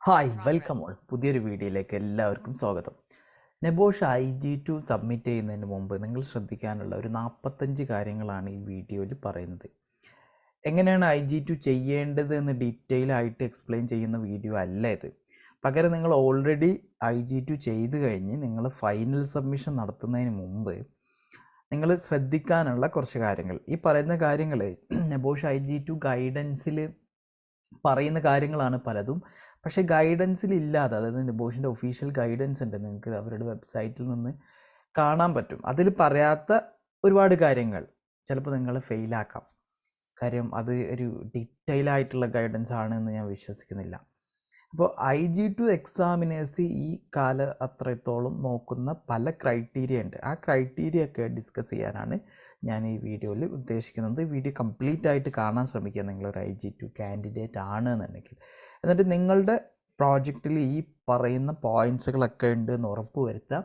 Hi welcome all പുതിയൊരു വീഡിയോയിലേക്ക് എല്ലാവർക്കും സ്വാഗതം. നെബോഷ് IG2 സബ്മിറ്റ് ചെയ്യുന്നതിന് മുമ്പ് നിങ്ങൾ ശ്രദ്ധിക്കാനുള്ള ഒരു 45 കാര്യങ്ങളാണ് ഈ വീഡിയോയിൽ പറയുന്നത്. എങ്ങനെയാണ് IG2 ചെയ്യേണ്ടത് എന്ന് ഡീറ്റെയിൽ ആയിട്ട് എക്സ്പ്ലെയിൻ ചെയ്യുന്ന വീഡിയോ അല്ല ഇത്. പകരം നിങ്ങൾ ഓൾറെഡി IG2 ചെയ്ത് കഴിഞ്ഞ് നിങ്ങൾ ഫൈനൽ സബ്മിഷൻ നടത്തുന്നതിന് മുമ്പ് നിങ്ങൾ ശ്രദ്ധിക്കാനുള്ള കുറച്ച് കാര്യങ്ങൾ. ഈ പറയുന്ന കാര്യങ്ങൾ നെബോഷ് IG2 ഗൈഡൻസിൽ പറയുന്ന കാര്യങ്ങളാണ് പലതും. പക്ഷേ ഗൈഡൻസിൽ ഇല്ലാതെ, അതായത് നെബോഷിൻ്റെ ഒഫീഷ്യൽ ഗൈഡൻസ് ഉണ്ട്, നിങ്ങൾക്ക് അവരുടെ വെബ്സൈറ്റിൽ നിന്ന് കാണാൻ പറ്റും. അതിൽ പറയാത്ത ഒരുപാട് കാര്യങ്ങൾ ചിലപ്പോൾ നിങ്ങൾ ഫെയിലാക്കാം. കാര്യം അത് ഒരു ഡീറ്റെയിൽ ആയിട്ടുള്ള ഗൈഡൻസ് ആണ് എന്ന് ഞാൻ വിശ്വസിക്കുന്നില്ല. അപ്പോൾ IG2 എക്സാമിനേഴ്സ് ഈ അത്രത്തോളം നോക്കുന്ന പല ക്രൈറ്റീരിയ ഉണ്ട്. ആ ക്രൈറ്റീരിയ ഒക്കെ ഡിസ്കസ് ചെയ്യാനാണ് ഞാൻ ഈ വീഡിയോയിൽ ഉദ്ദേശിക്കുന്നത്. വീഡിയോ കംപ്ലീറ്റ് ആയിട്ട് കാണാൻ ശ്രമിക്കുക നിങ്ങളൊരു IG2 കാൻഡിഡേറ്റ് ആണ് എന്നുണ്ടെങ്കിൽ. എന്നിട്ട് നിങ്ങളുടെ പ്രോജക്റ്റിൽ ഈ പറയുന്ന പോയിൻറ്റ്സുകളൊക്കെ ഉണ്ട് എന്ന് ഉറപ്പ് വരുത്തുക.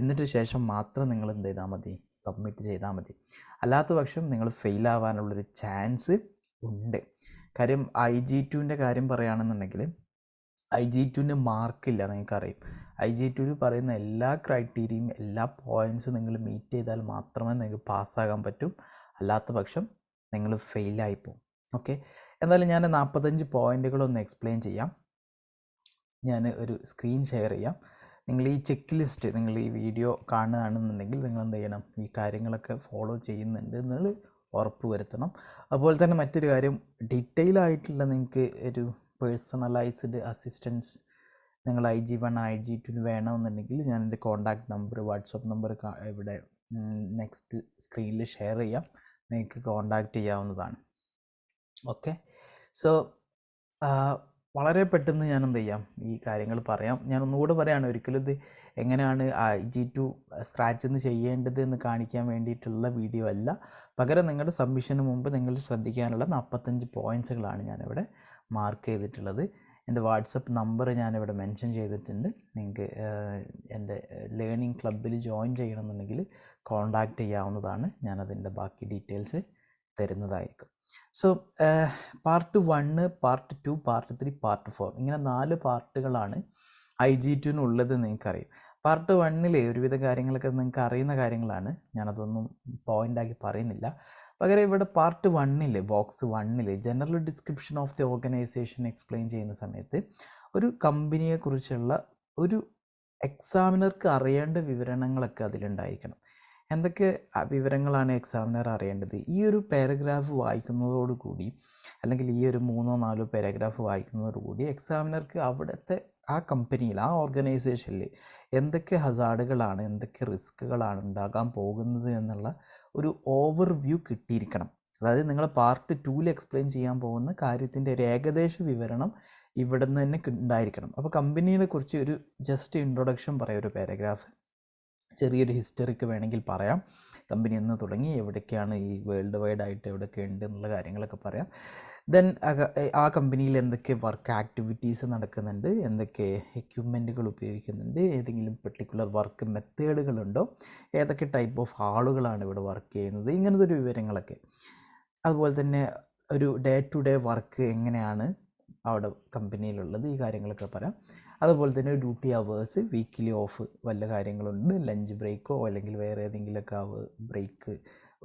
എന്നിട്ട് ശേഷം മാത്രം നിങ്ങൾ എന്ത് ചെയ്താൽ മതി, സബ്മിറ്റ് ചെയ്താൽ മതി. അല്ലാത്ത പക്ഷം നിങ്ങൾ ഫെയിൽ ആവാനുള്ളൊരു ചാൻസ് ഉണ്ട്. കാര്യം IG2ൻ്റെ കാര്യം പറയുകയാണെന്നുണ്ടെങ്കിൽ IG2ന് മാർക്കില്ല, നിങ്ങൾക്കറിയും. IG2 പറയുന്ന എല്ലാ ക്രൈറ്റീരിയയും എല്ലാ പോയിൻറ്റ്സും നിങ്ങൾ മീറ്റ് ചെയ്താൽ മാത്രമേ നിങ്ങൾക്ക് പാസ്സാകാൻ പറ്റൂ. അല്ലാത്ത പക്ഷം നിങ്ങൾ ഫെയിലായി പോകും. ഓക്കെ, എന്തായാലും ഞാൻ 45 പോയിൻറ്റുകളൊന്ന് എക്സ്പ്ലെയിൻ ചെയ്യാം. ഞാൻ ഒരു സ്ക്രീൻ ഷെയർ ചെയ്യാം. നിങ്ങൾ ഈ ചെക്ക് ലിസ്റ്റ്, നിങ്ങൾ ഈ വീഡിയോ കാണുകയാണെന്നുണ്ടെങ്കിൽ നിങ്ങൾ എന്ത് ചെയ്യണം, ഈ കാര്യങ്ങളൊക്കെ ഫോളോ ചെയ്യുന്നുണ്ട് എന്നുള്ളത് ഉറപ്പ് വരുത്തണം. അതുപോലെ തന്നെ മറ്റൊരു കാര്യം, ഡീറ്റെയിൽ ആയിട്ടുള്ള നിങ്ങൾക്ക് ഒരു പേഴ്സണലൈസ്ഡ് അസിസ്റ്റൻസ് നിങ്ങൾ IG1 IG2 വേണമെന്നുണ്ടെങ്കിൽ ഞാൻ എൻ്റെ കോൺടാക്റ്റ് നമ്പർ, വാട്സപ്പ് നമ്പർ ഇവിടെ നെക്സ്റ്റ് സ്ക്രീനിൽ ഷെയർ ചെയ്യാം. നിങ്ങൾക്ക് കോൺടാക്റ്റ് ചെയ്യാവുന്നതാണ്. ഓക്കെ, സോ വളരെ പെട്ടെന്ന് ഞാൻ എന്ത് ചെയ്യാം, ഈ കാര്യങ്ങൾ പറയാം. ഞാൻ ഒന്നുകൂടെ പറയുകയാണ്, ഒരിക്കലും ഇത് എങ്ങനെയാണ് IG2 സ്ക്രാച്ചിൽ നിന്ന് ചെയ്യേണ്ടത് എന്ന് കാണിക്കാൻ വേണ്ടിയിട്ടുള്ള വീഡിയോ അല്ല. പകരം നിങ്ങളുടെ സബ്മിഷന് മുമ്പ് നിങ്ങൾ ശ്രദ്ധിക്കാനുള്ള 45 പോയിൻറ്റ്സുകളാണ് ഞാനിവിടെ മാർക്ക് ചെയ്തിട്ടുള്ളത്. എൻ്റെ വാട്സപ്പ് നമ്പർ ഞാനിവിടെ മെൻഷൻ ചെയ്തിട്ടുണ്ട്. നിങ്ങൾക്ക് എൻ്റെ ലേണിംഗ് ക്ലബ്ബിൽ ജോയിൻ ചെയ്യണമെന്നുണ്ടെങ്കിൽ കോൺടാക്റ്റ് ചെയ്യാവുന്നതാണ്. ഞാനതിൻ്റെ ബാക്കി ഡീറ്റെയിൽസ് തരുന്നതായിരിക്കും. So part 1, part 2, part 3, part 4 ഇങ്ങനെ 4 പാർട്ടുകളാണ് IG2-നുള്ളത്. നിങ്ങൾക്കറിയും. പാർട്ട് 1-ൽ ഒരുവിധ കാര്യങ്ങളൊക്കെ നിങ്ങൾക്ക് അറിയുന്ന കാര്യങ്ങളാണ്, ഞാനതൊന്നും പോയിൻ്റാക്കി പറയുന്നില്ല. പകരം ഇവിടെ പാർട്ട് 1-ൽ, ബോക്സ് 1-ൽ general description of the organisation explain ചെയ്യുന്ന സമയത്ത് ഒരു കമ്പനിയെക്കുറിച്ചുള്ള ഒരു എക്സാമിനർക്ക് അറിയേണ്ട വിവരണങ്ങളൊക്കെ അതിലുണ്ടായിരിക്കണം. എന്തൊക്കെ വിവരങ്ങളാണ് എക്സാമിനർ അറിയേണ്ടത്? ഈ ഒരു പാരഗ്രാഫ് വായിക്കുന്നതോടുകൂടി, അല്ലെങ്കിൽ ഈ ഒരു 3-4 പാരഗ്രാഫ് വായിക്കുന്നതോടുകൂടി എക്സാമിനർക്ക് അവിടുത്തെ ആ കമ്പനിയിൽ, ആ ഓർഗനൈസേഷനിൽ എന്തൊക്കെ ഹസാർഡുകളാണ്, എന്തൊക്കെ റിസ്ക്കുകളാണ് ഉണ്ടാകാൻ പോകുന്നത് എന്നുള്ള ഒരു ഓവർവ്യൂ കിട്ടിയിരിക്കണം. അതായത് നിങ്ങൾ പാർട്ട് 2-ൽ എക്സ്പ്ലെയിൻ ചെയ്യാൻ പോകുന്ന കാര്യത്തിൻ്റെ ഒരു ഏകദേശ വിവരണം ഇവിടെ നിന്ന് തന്നെ ഉണ്ടായിരിക്കണം. അപ്പോൾ കമ്പനിയെ കുറിച്ച് ഒരു ജസ്റ്റ് ഇൻട്രൊഡക്ഷൻ പറയാം, ഒരു പാരഗ്രാഫ്. ചെറിയൊരു ഹിസ്റ്ററിക്ക് വേണമെങ്കിൽ പറയാം, കമ്പനി എന്ന് തുടങ്ങി, എവിടേക്കാണ് ഈ വേൾഡ് വൈഡ് ആയിട്ട് എവിടെയൊക്കെ ഉണ്ട് എന്നുള്ള കാര്യങ്ങളൊക്കെ പറയാം. ദെൻ ആ കമ്പനിയിൽ എന്തൊക്കെ വർക്ക് ആക്ടിവിറ്റീസ് നടക്കുന്നുണ്ട്, എന്തൊക്കെ എക്യുപ്മെൻറ്റുകൾ ഉപയോഗിക്കുന്നുണ്ട്, ഏതെങ്കിലും പെർട്ടിക്കുലർ വർക്ക് മെത്തേഡുകളുണ്ടോ, ഏതൊക്കെ ടൈപ്പ് ഓഫ് ആളുകളാണ് ഇവിടെ വർക്ക് ചെയ്യുന്നത്, ഇങ്ങനത്തെ ഒരു വിവരങ്ങളൊക്കെ. അതുപോലെ തന്നെ ഒരു ഡേ ടു ഡേ വർക്ക് എങ്ങനെയാണ് അവിടെ കമ്പനിയിലുള്ളത്, ഈ കാര്യങ്ങളൊക്കെ പറയാം. അതുപോലെ തന്നെ ഡ്യൂട്ടി അവേഴ്സ്, വീക്കിലി ഓഫ് വല്ല കാര്യങ്ങളുണ്ട്, ലഞ്ച് ബ്രേക്കോ അല്ലെങ്കിൽ വേറെ ഏതെങ്കിലുമൊക്കെ ബ്രേക്ക്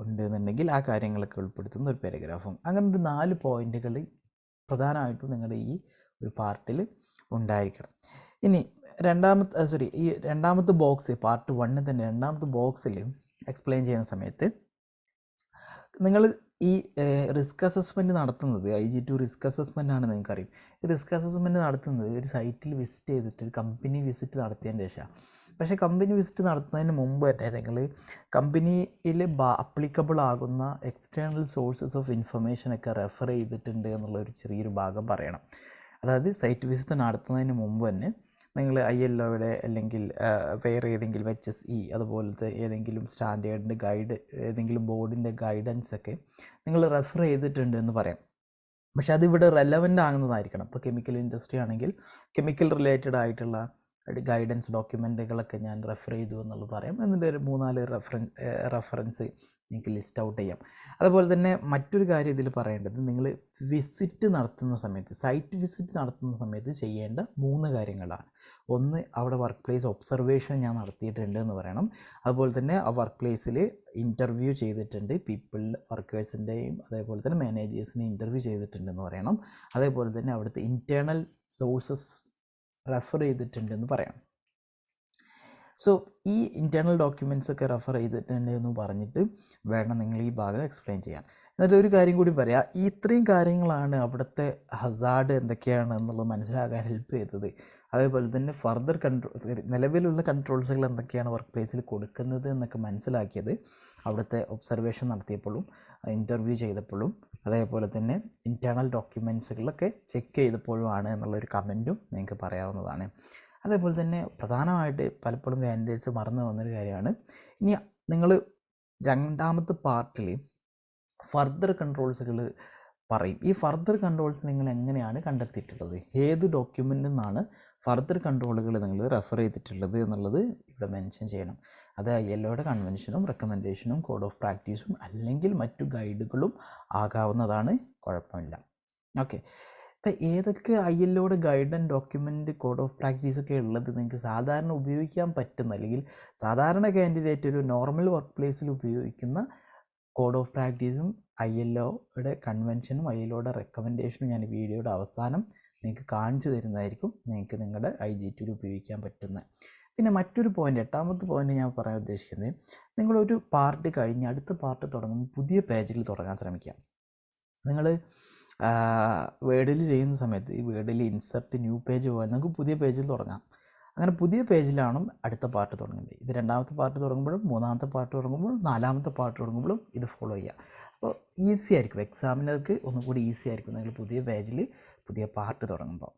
ഉണ്ട് എന്നുണ്ടെങ്കിൽ ആ കാര്യങ്ങളൊക്കെ ഉൾപ്പെടുത്തുന്ന ഒരു പാരഗ്രാഫും. അങ്ങനെ ഒരു 4 പോയിൻറ്റുകൾ പ്രധാനമായിട്ടും നിങ്ങളുടെ ഈ ഒരു പാർട്ടിൽ ഉണ്ടായിരിക്കണം. ഇനി ഈ രണ്ടാമത്തെ ബോക്സ്, പാർട്ട് 1 തന്നെ രണ്ടാമത്തെ ബോക്സിൽ എക്സ്പ്ലെയിൻ ചെയ്യുന്ന സമയത്ത് നിങ്ങൾ ഈ റിസ്ക് അസസ്മെൻറ്റ് നടത്തുന്നത്, IG2 റിസ്ക് അസസ്മെൻ്റ് ആണ്, നിങ്ങൾക്കറിയും. ഈ റിസ്ക് അസസ്മെൻറ്റ് നടത്തുന്നത് ഒരു സൈറ്റിൽ വിസിറ്റ് ചെയ്തിട്ട്, ഒരു കമ്പനി വിസിറ്റ് നടത്തിയതിന് ശേഷം. പക്ഷേ കമ്പനി വിസിറ്റ് നടത്തുന്നതിന് മുമ്പ് തന്നെ നിങ്ങൾ കമ്പനിയിൽ അപ്ലിക്കബിൾ ആകുന്ന എക്സ്റ്റേണൽ സോഴ്സസ് ഓഫ് ഇൻഫർമേഷനൊക്കെ റെഫർ ചെയ്തിട്ടുണ്ട് എന്നുള്ളൊരു ചെറിയൊരു ഭാഗം പറയണം. അതായത് സൈറ്റ് വിസിറ്റ് നടത്തുന്നതിന് മുമ്പ് തന്നെ നിങ്ങൾ ILOയുടെ അല്ലെങ്കിൽ വേറെ ഏതെങ്കിലും HSE അതുപോലത്തെ ഏതെങ്കിലും സ്റ്റാൻഡേർഡിൻ്റെ ഗൈഡ്, ഏതെങ്കിലും ബോർഡിൻ്റെ ഗൈഡൻസൊക്കെ നിങ്ങൾ റെഫർ ചെയ്തിട്ടുണ്ട് എന്ന് പറയാം. പക്ഷെ അതിവിടെ റെലവൻ്റ് ആകുന്നതായിരിക്കണം. ഇപ്പോൾ കെമിക്കൽ ഇൻഡസ്ട്രി ആണെങ്കിൽ കെമിക്കൽ റിലേറ്റഡ് ആയിട്ടുള്ള ഗൈഡൻസ് ഡോക്യുമെൻറ്റുകളൊക്കെ ഞാൻ റെഫർ ചെയ്തു എന്നുള്ളത് പറയാം. എന്നിട്ട് ഒരു 3-4 റെഫറൻസ് നിങ്ങൾക്ക് ലിസ്റ്റ് ഔട്ട് ചെയ്യാം. അതുപോലെ തന്നെ മറ്റൊരു കാര്യം ഇതിൽ പറയേണ്ടത്, നിങ്ങൾ വിസിറ്റ് നടത്തുന്ന സമയത്ത്, സൈറ്റ് വിസിറ്റ് നടത്തുന്ന സമയത്ത് ചെയ്യേണ്ട 3 കാര്യങ്ങളാണ്. ഒന്ന്, അവിടെ വർക്ക് പ്ലേസ് ഒബ്സർവേഷൻ ഞാൻ നടത്തിയിട്ടുണ്ട് എന്ന് പറയണം. അതുപോലെ തന്നെ ആ വർക്ക് പ്ലേസിൽ ഇൻ്റർവ്യൂ ചെയ്തിട്ടുണ്ട്, പീപ്പിൾ വർക്കേഴ്സിൻ്റെയും അതേപോലെ തന്നെ മാനേജേഴ്സിനെ ഇൻ്റർവ്യൂ ചെയ്തിട്ടുണ്ടെന്ന് പറയണം. അതേപോലെ തന്നെ അവിടുത്തെ ഇൻറ്റേർണൽ സോഴ്സസ് റെഫർ ചെയ്തിട്ടുണ്ടെന്ന് പറയാം. സോ ഈ ഇൻറ്റേർണൽ ഡോക്യുമെൻറ്റ്സ് ഒക്കെ റെഫർ ചെയ്തിട്ടുണ്ട് എന്ന് പറഞ്ഞിട്ട് വേണം നിങ്ങൾ ഈ ഭാഗം എക്സ്പ്ലെയിൻ ചെയ്യാൻ. എന്നിട്ട് ഒരു കാര്യം കൂടി പറയാം, ഇത്രയും കാര്യങ്ങളാണ് അവിടുത്തെ ഹസാർഡ് എന്തൊക്കെയാണ് എന്നുള്ളത് മനസ്സിലാക്കാൻ ഹെൽപ്പ് ചെയ്തത്. അതേപോലെ തന്നെ ഫർദർ നിലവിലുള്ള കൺട്രോൾസുകൾ എന്തൊക്കെയാണ് വർക്ക് പ്ലേസിൽ കൊടുക്കുന്നത് എന്നൊക്കെ മനസ്സിലാക്കിയത് അവിടുത്തെ ഒബ്സർവേഷൻ നടത്തിയപ്പോഴും ഇൻ്റർവ്യൂ ചെയ്തപ്പോഴും അതേപോലെ തന്നെ ഇൻറ്റേർണൽ ഡോക്യുമെൻറ്റ്സുകളൊക്കെ ചെക്ക് ചെയ്തപ്പോഴുമാണ് എന്നുള്ളൊരു കമൻറ്റും നിങ്ങൾക്ക് പറയാവുന്നതാണ്. അതേപോലെ തന്നെ പ്രധാനമായിട്ട് പലപ്പോഴും കാൻഡിഡേറ്റ്സ് മറന്നു പോകുന്നൊരു കാര്യമാണ്, ഇനി നിങ്ങൾ രണ്ടാമത്തെ പാർട്ടിൽ ഫർദർ കൺട്രോൾസുകൾ പറയും. ഈ ഫർദർ കൺട്രോൾസ് നിങ്ങൾ എങ്ങനെയാണ് കണ്ടെത്തിയിട്ടുള്ളത്, ഏത് ഡോക്യുമെൻറ്റിൽ നിന്നാണ് ഫർദർ കൺട്രോളുകൾ നിങ്ങൾ റെഫർ ചെയ്തിട്ടുള്ളത് എന്നുള്ളത് ഇവിടെ മെൻഷൻ ചെയ്യണം. അത് ILOയുടെ കൺവെൻഷനും റെക്കമെൻഡേഷനും കോഡ് ഓഫ് പ്രാക്ടീസും അല്ലെങ്കിൽ മറ്റു ഗൈഡുകളും ആകാവുന്നതാണ്, കുഴപ്പമില്ല. ഓക്കെ, ഇപ്പം ഏതൊക്കെ ILOയുടെ guide and document code of പ്രാക്ടീസൊക്കെ ഉള്ളത് നിങ്ങൾക്ക് സാധാരണ ഉപയോഗിക്കാൻ പറ്റുന്ന, അല്ലെങ്കിൽ സാധാരണ കാൻഡിഡേറ്റ് ഒരു നോർമൽ വർക്ക് പ്ലേസിൽ ഉപയോഗിക്കുന്ന കോഡ് ഓഫ് പ്രാക്ടീസും ILOയുടെ കൺവെൻഷനും ILOയുടെ റെക്കമെൻഡേഷനും ഞാൻ വീഡിയോയുടെ അവസാനം നിങ്ങൾക്ക് കാണിച്ചു തരുന്നതായിരിക്കും, നിങ്ങൾക്ക് നിങ്ങളുടെ IG2 ഉപയോഗിക്കാൻ പറ്റുന്ന. പിന്നെ മറ്റൊരു പോയിൻ്റ്, 8ാമത്തെ പോയിൻ്റ് ഞാൻ പറയാൻ ഉദ്ദേശിക്കുന്നത്, നിങ്ങളൊരു പാർട്ട് കഴിഞ്ഞ് അടുത്ത പാർട്ട് തുടങ്ങുമ്പോൾ പുതിയ പേജിൽ തുടങ്ങാൻ ശ്രമിക്കാം. നിങ്ങൾ വേർഡിൽ ചെയ്യുന്ന സമയത്ത് ഈ വേർഡിൽ ഇൻസർട്ട് ന്യൂ പേജ് പോകാൻ നമുക്ക് പുതിയ പേജിൽ തുടങ്ങാം. അങ്ങനെ പുതിയ പേജിലാണ് അടുത്ത പാർട്ട് തുടങ്ങേണ്ടത്. ഇത് 2ാമത്തെ പാർട്ട് തുടങ്ങുമ്പോഴും 3ാമത്തെ പാർട്ട് തുടങ്ങുമ്പോഴും 4ാമത്തെ പാർട്ട് തുടങ്ങുമ്പോഴും ഇത് ഫോളോ ചെയ്യുക. അപ്പോൾ ഈസി ആയിരിക്കും, എക്സാമിനർക്ക് ഒന്നുകൂടി ഈസി ആയിരിക്കും നിങ്ങൾ പുതിയ പേജിൽ പുതിയ പാർട്ട് തുടങ്ങുമ്പോൾ.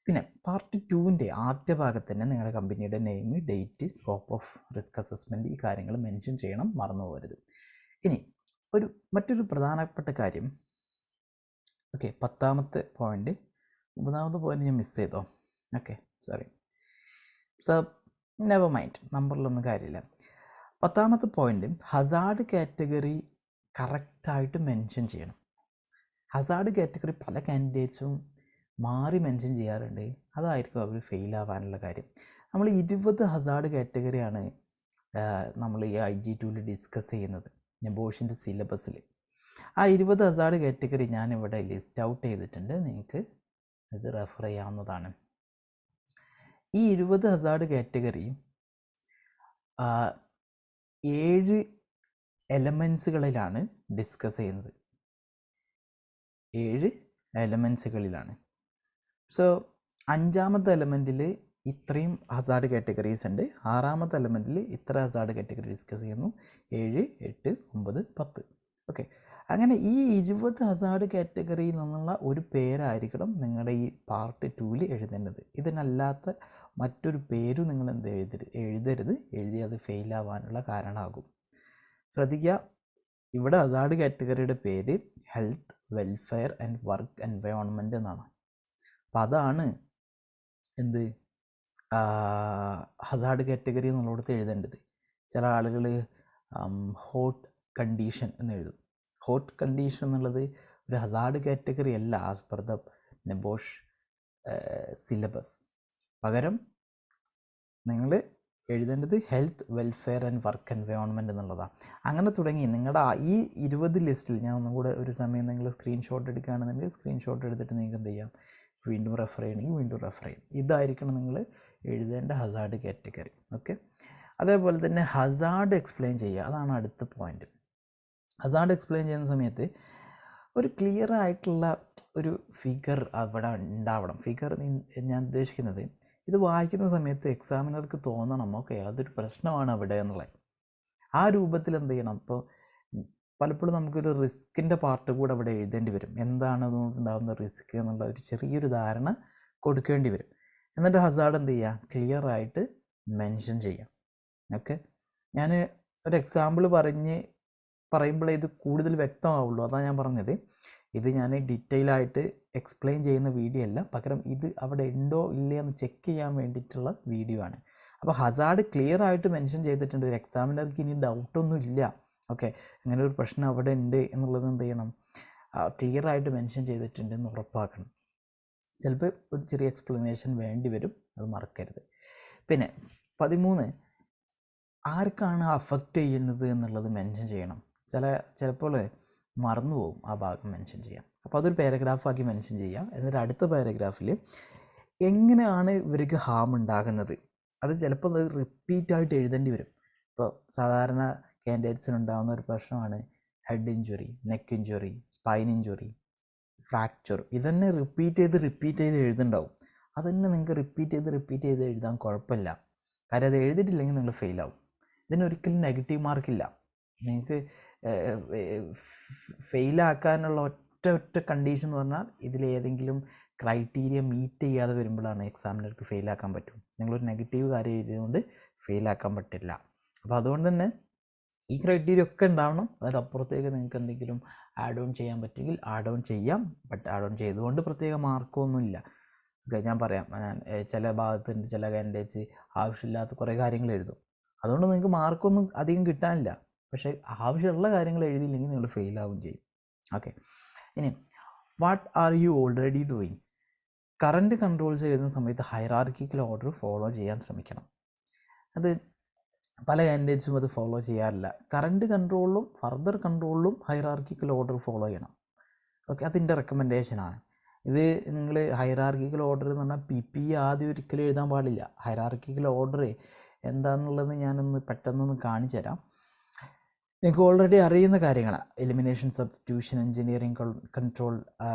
പിന്നെ പാർട്ട് 2ൻ്റെ ആദ്യ ഭാഗത്ത് തന്നെ നിങ്ങളുടെ കമ്പനിയുടെ name, date, scope of risk assessment, ഈ കാര്യങ്ങൾ മെൻഷൻ ചെയ്യണം, മറന്നു പോകരുത്. ഇനി മറ്റൊരു പ്രധാനപ്പെട്ട കാര്യം, ഓക്കെ, 10ാമത്തെ പോയിൻ്റ്, 9ാമത്തെ പോയിൻ്റ് ഞാൻ മിസ് ചെയ്തോ? Okay, sorry, so never mind, നമ്പറിലൊന്നും കാര്യമില്ല. 10ാമത്തെ പോയിൻ്റ്, ഹസാർഡ് കാറ്റഗറി കറക്റ്റായിട്ട് മെൻഷൻ ചെയ്യണം. ഹസാർഡ് കാറ്റഗറി പല കാൻഡിഡേറ്റ്സും മാറി മെൻഷൻ ചെയ്യാറുണ്ട്, അതായിരിക്കും അവർ ഫെയിലാവാനുള്ള കാര്യം. നമ്മൾ 20 ഹസാർഡ് കാറ്റഗറിയാണ് നമ്മൾ ഈ IG2 ഡിസ്കസ് ചെയ്യുന്നത് നെബോഷിൻ്റെ സിലബസിൽ. ആ 20 ഹസാർഡ് കാറ്റഗറി ഞാനിവിടെ ലിസ്റ്റ് ഔട്ട് ചെയ്തിട്ടുണ്ട്, നിങ്ങൾക്ക് ഇത് റെഫർ ചെയ്യാവുന്നതാണ്. ഈ 20 ഹസാർഡ് കാറ്റഗറി 7 എലമെൻസുകളിലാണ് ഡിസ്കസ് ചെയ്യുന്നത്, 7 എലമെൻസുകളിലാണ്. സോ 5ാമത്തെ എലമെൻറ്റിൽ ഇത്രയും ഹസാർഡ് കാറ്റഗറീസ് ഉണ്ട്, 6ാമത്തെ എലമെൻറ്റിൽ ഇത്ര ഹസാർഡ് കാറ്റഗറി ഡിസ്കസ് ചെയ്യുന്നു, 7, 8, 9, 10. ഓക്കെ, അങ്ങനെ ഈ 20 ഹസാർഡ് കാറ്റഗറിയിൽ നിന്നുള്ള ഒരു പേരായിരിക്കണം നിങ്ങളുടെ ഈ പാർട്ട് 2ൽ എഴുതേണ്ടത്. ഇതിനല്ലാത്ത മറ്റൊരു പേരും നിങ്ങൾ എഴുതരുത്, എഴുതി അത് ഫെയിലാവാനുള്ള കാരണമാകും. ശ്രദ്ധിക്കുക, ഇവിടെ ഹസാർഡ് കാറ്റഗറിയുടെ പേര് health, welfare and work environment എന്നാണ്. അപ്പം അതാണ് എന്ത് ഹസാർഡ് കാറ്റഗറി എന്നുള്ളിടത്ത് എഴുതേണ്ടത്. ചില ആളുകൾ ഹോട്ട് കണ്ടീഷൻ എന്ന് എഴുതും. ഹോട്ട് കണ്ടീഷൻ എന്നുള്ളത് ഒരു ഹസാർഡ് കാറ്റഗറി അല്ല as per the NEBOSH syllabus. പകരം നിങ്ങൾ എഴുതേണ്ടത് health, welfare and work environment എന്നുള്ളതാണ്. അങ്ങനെ തുടങ്ങി നിങ്ങളുടെ ഈ 20 ലിസ്റ്റിൽ ഞാൻ ഒന്നും കൂടെ ഒരു സമയം നിങ്ങൾ സ്ക്രീൻഷോട്ട് എടുക്കുകയാണെന്നുണ്ടെങ്കിൽ സ്ക്രീൻഷോട്ട് എടുത്തിട്ട് നിങ്ങൾക്ക് എന്ത് ചെയ്യാം, വീണ്ടും റെഫർ ചെയ്യണമെങ്കിൽ വീണ്ടും റെഫർ ചെയ്യും. ഇതായിരിക്കണം നിങ്ങൾ എഴുതേണ്ട ഹസാർഡ് കാറ്റഗറി. ഓക്കെ, അതേപോലെ തന്നെ ഹസാർഡ് എക്സ്പ്ലെയിൻ ചെയ്യുക, അതാണ് അടുത്ത പോയിൻ്റ്. ഹസാർഡ് എക്സ്പ്ലെയിൻ ചെയ്യുന്ന സമയത്ത് ഒരു ക്ലിയർ ആയിട്ടുള്ള ഒരു ഫിഗർ അവിടെ ഉണ്ടാവണം. ഫിഗർ ഞാൻ ഉദ്ദേശിക്കുന്നത്, ഇത് വായിക്കുന്ന സമയത്ത് എക്സാമിനർക്ക് തോന്നണം ഓക്കെ അതൊരു പ്രശ്നമാണ് അവിടെ എന്നുള്ളത്. ആ രൂപത്തിൽ എന്ത് ചെയ്യണം. ഇപ്പോൾ പലപ്പോഴും നമുക്കൊരു റിസ്കിൻ്റെ പാർട്ട് കൂടെ അവിടെ എഴുതേണ്ടി വരും. എന്താണ് അതുകൊണ്ടുണ്ടാകുന്ന റിസ്ക് എന്നുള്ള ഒരു ചെറിയൊരു ധാരണ കൊടുക്കേണ്ടി വരും. എന്നിട്ട് ഹസാർഡ് എന്ത് ചെയ്യുക, ക്ലിയർ ആയിട്ട് മെൻഷൻ ചെയ്യാം. ഓക്കെ, ഞാൻ ഒരു എക്സാമ്പിൾ പറയുമ്പോഴേ ഇത് കൂടുതൽ വ്യക്തമാവുള്ളൂ, അതാണ് ഞാൻ പറഞ്ഞത്. ഇത് ഞാൻ ഡീറ്റെയിൽ ആയിട്ട് എക്സ്പ്ലെയിൻ ചെയ്യുന്ന വീഡിയോ അല്ല, പകരം ഇത് അവിടെ ഉണ്ടോ ഇല്ലയോ എന്ന് ചെക്ക് ചെയ്യാൻ വേണ്ടിയിട്ടുള്ള വീഡിയോ ആണ്. അപ്പോൾ ഹസാർഡ് ക്ലിയർ ആയിട്ട് മെൻഷൻ ചെയ്തിട്ടുണ്ട്. ഒരു എക്സാമിനർക്ക് ഇനി ഡൗട്ടൊന്നും ഇല്ല. ഓക്കെ, അങ്ങനെ ഒരു പ്രശ്നം അവിടെ ഉണ്ട് എന്നുള്ളത് എന്ത് ചെയ്യണം, ക്ലിയർ ആയിട്ട് മെൻഷൻ ചെയ്തിട്ടുണ്ട് എന്ന് ഉറപ്പാക്കണം. ചിലപ്പോൾ ഒരു ചെറിയ എക്സ്പ്ലനേഷൻ വേണ്ടി വരും, അത് മറക്കരുത്. പിന്നെ 13, ആർക്കാണ് അഫക്റ്റ് ചെയ്യുന്നത് എന്നുള്ളത് മെൻഷൻ ചെയ്യണം. ചിലപ്പോൾ മറന്നു പോകും ആ ഭാഗം മെൻഷൻ ചെയ്യാം. അപ്പോൾ അതൊരു പാരഗ്രാഫാക്കി മെൻഷൻ ചെയ്യാം. എന്നിട്ട് അടുത്ത പാരഗ്രാഫിൽ എങ്ങനെയാണ് ഇവർക്ക് ഹാം ഉണ്ടാകുന്നത്, അത് ചിലപ്പോൾ അത് റിപ്പീറ്റായിട്ട് എഴുതേണ്ടി വരും. ഇപ്പോൾ സാധാരണ കാൻഡിഡേറ്റ്സിനുണ്ടാകുന്ന ഒരു പ്രശ്നമാണ് head injury, neck injury, spine injury, fracture. ഇതന്നെ റിപ്പീറ്റ് ചെയ്ത് എഴുതുന്നുണ്ടാവും. അതന്നെ നിങ്ങൾക്ക് റിപ്പീറ്റ് ചെയ്ത് എഴുതാൻ കുഴപ്പമില്ല. കാര്യം അത് എഴുതിയിട്ടില്ലെങ്കിൽ നിങ്ങൾ ഫെയിലാവും. ഇതിനൊരിക്കലും നെഗറ്റീവ് മാർക്കില്ല. നിങ്ങൾക്ക് ഫെയിലാക്കാനുള്ള ഒറ്റ കണ്ടീഷൻ എന്ന് പറഞ്ഞാൽ ഇതിലേതെങ്കിലും ക്രൈറ്റീരിയ മീറ്റ് ചെയ്യാതെ വരുമ്പോഴാണ് എക്സാമിനർക്ക് ഫെയിലാക്കാൻ പറ്റും. നിങ്ങളൊരു നെഗറ്റീവ് കാര്യം എഴുതിയതുകൊണ്ട് ഫെയിലാക്കാൻ പറ്റില്ല. അപ്പോൾ അതുകൊണ്ട് തന്നെ ഈ ക്രൈറ്റീരിയ ഒക്കെ ഉണ്ടാവണം. അതിനപ്പുറത്തേക്ക് നിങ്ങൾക്ക് എന്തെങ്കിലും ആഡ് ഓൺ ചെയ്യാൻ പറ്റുമെങ്കിൽ ആഡ് ഓൺ ചെയ്യാം. ബട്ട് ആഡ് ഓൺ ചെയ്തുകൊണ്ട് പ്രത്യേക മാർക്കൊന്നുമില്ല. ഓക്കെ, ഞാൻ പറയാം, ചില ഭാഗത്തുണ്ട് ചില കാൻഡിഡേറ്റ്സ് ആവശ്യമില്ലാത്ത കുറേ കാര്യങ്ങൾ എഴുതും. അതുകൊണ്ട് നിങ്ങൾക്ക് മാർക്കൊന്നും അധികം കിട്ടാനില്ല. പക്ഷേ ആവശ്യമുള്ള കാര്യങ്ങൾ എഴുതിയില്ലെങ്കിൽ നിങ്ങൾ ഫെയിലാവും ചെയ്യും. ഓക്കെ, ഇനി what are you already doing. Current controls എഴുതുന്ന സമയത്ത് ഹൈറാർക്കിക്കൽ ഓർഡർ ഫോളോ ചെയ്യാൻ ശ്രമിക്കണം. അത് പല കാൻഡിഡേറ്റ്സും അത് ഫോളോ ചെയ്യാറില്ല. കറണ്ട് കൺട്രോളിലും ഫർദർ കൺട്രോളിലും ഹൈറാർക്കിക്കൽ ഓർഡർ ഫോളോ ചെയ്യണം. ഓക്കെ, അതിൻ്റെ റെക്കമെൻഡേഷനാണ്. ഇത് നിങ്ങൾ ഹൈറാർക്കിക്കൽ ഓർഡർ എന്ന് പറഞ്ഞാൽ PPE ആദ്യം ഒരിക്കലും എഴുതാൻ പാടില്ല. ഹൈറാർക്കിക്കൽ ഓർഡർ എന്താണെന്നുള്ളത് ഞാനൊന്ന് പെട്ടെന്നൊന്ന് കാണിച്ചു തരാം. നിങ്ങൾക്ക് ഓൾറെഡി അറിയുന്ന കാര്യങ്ങളാണ്. Elimination, substitution, engineering control,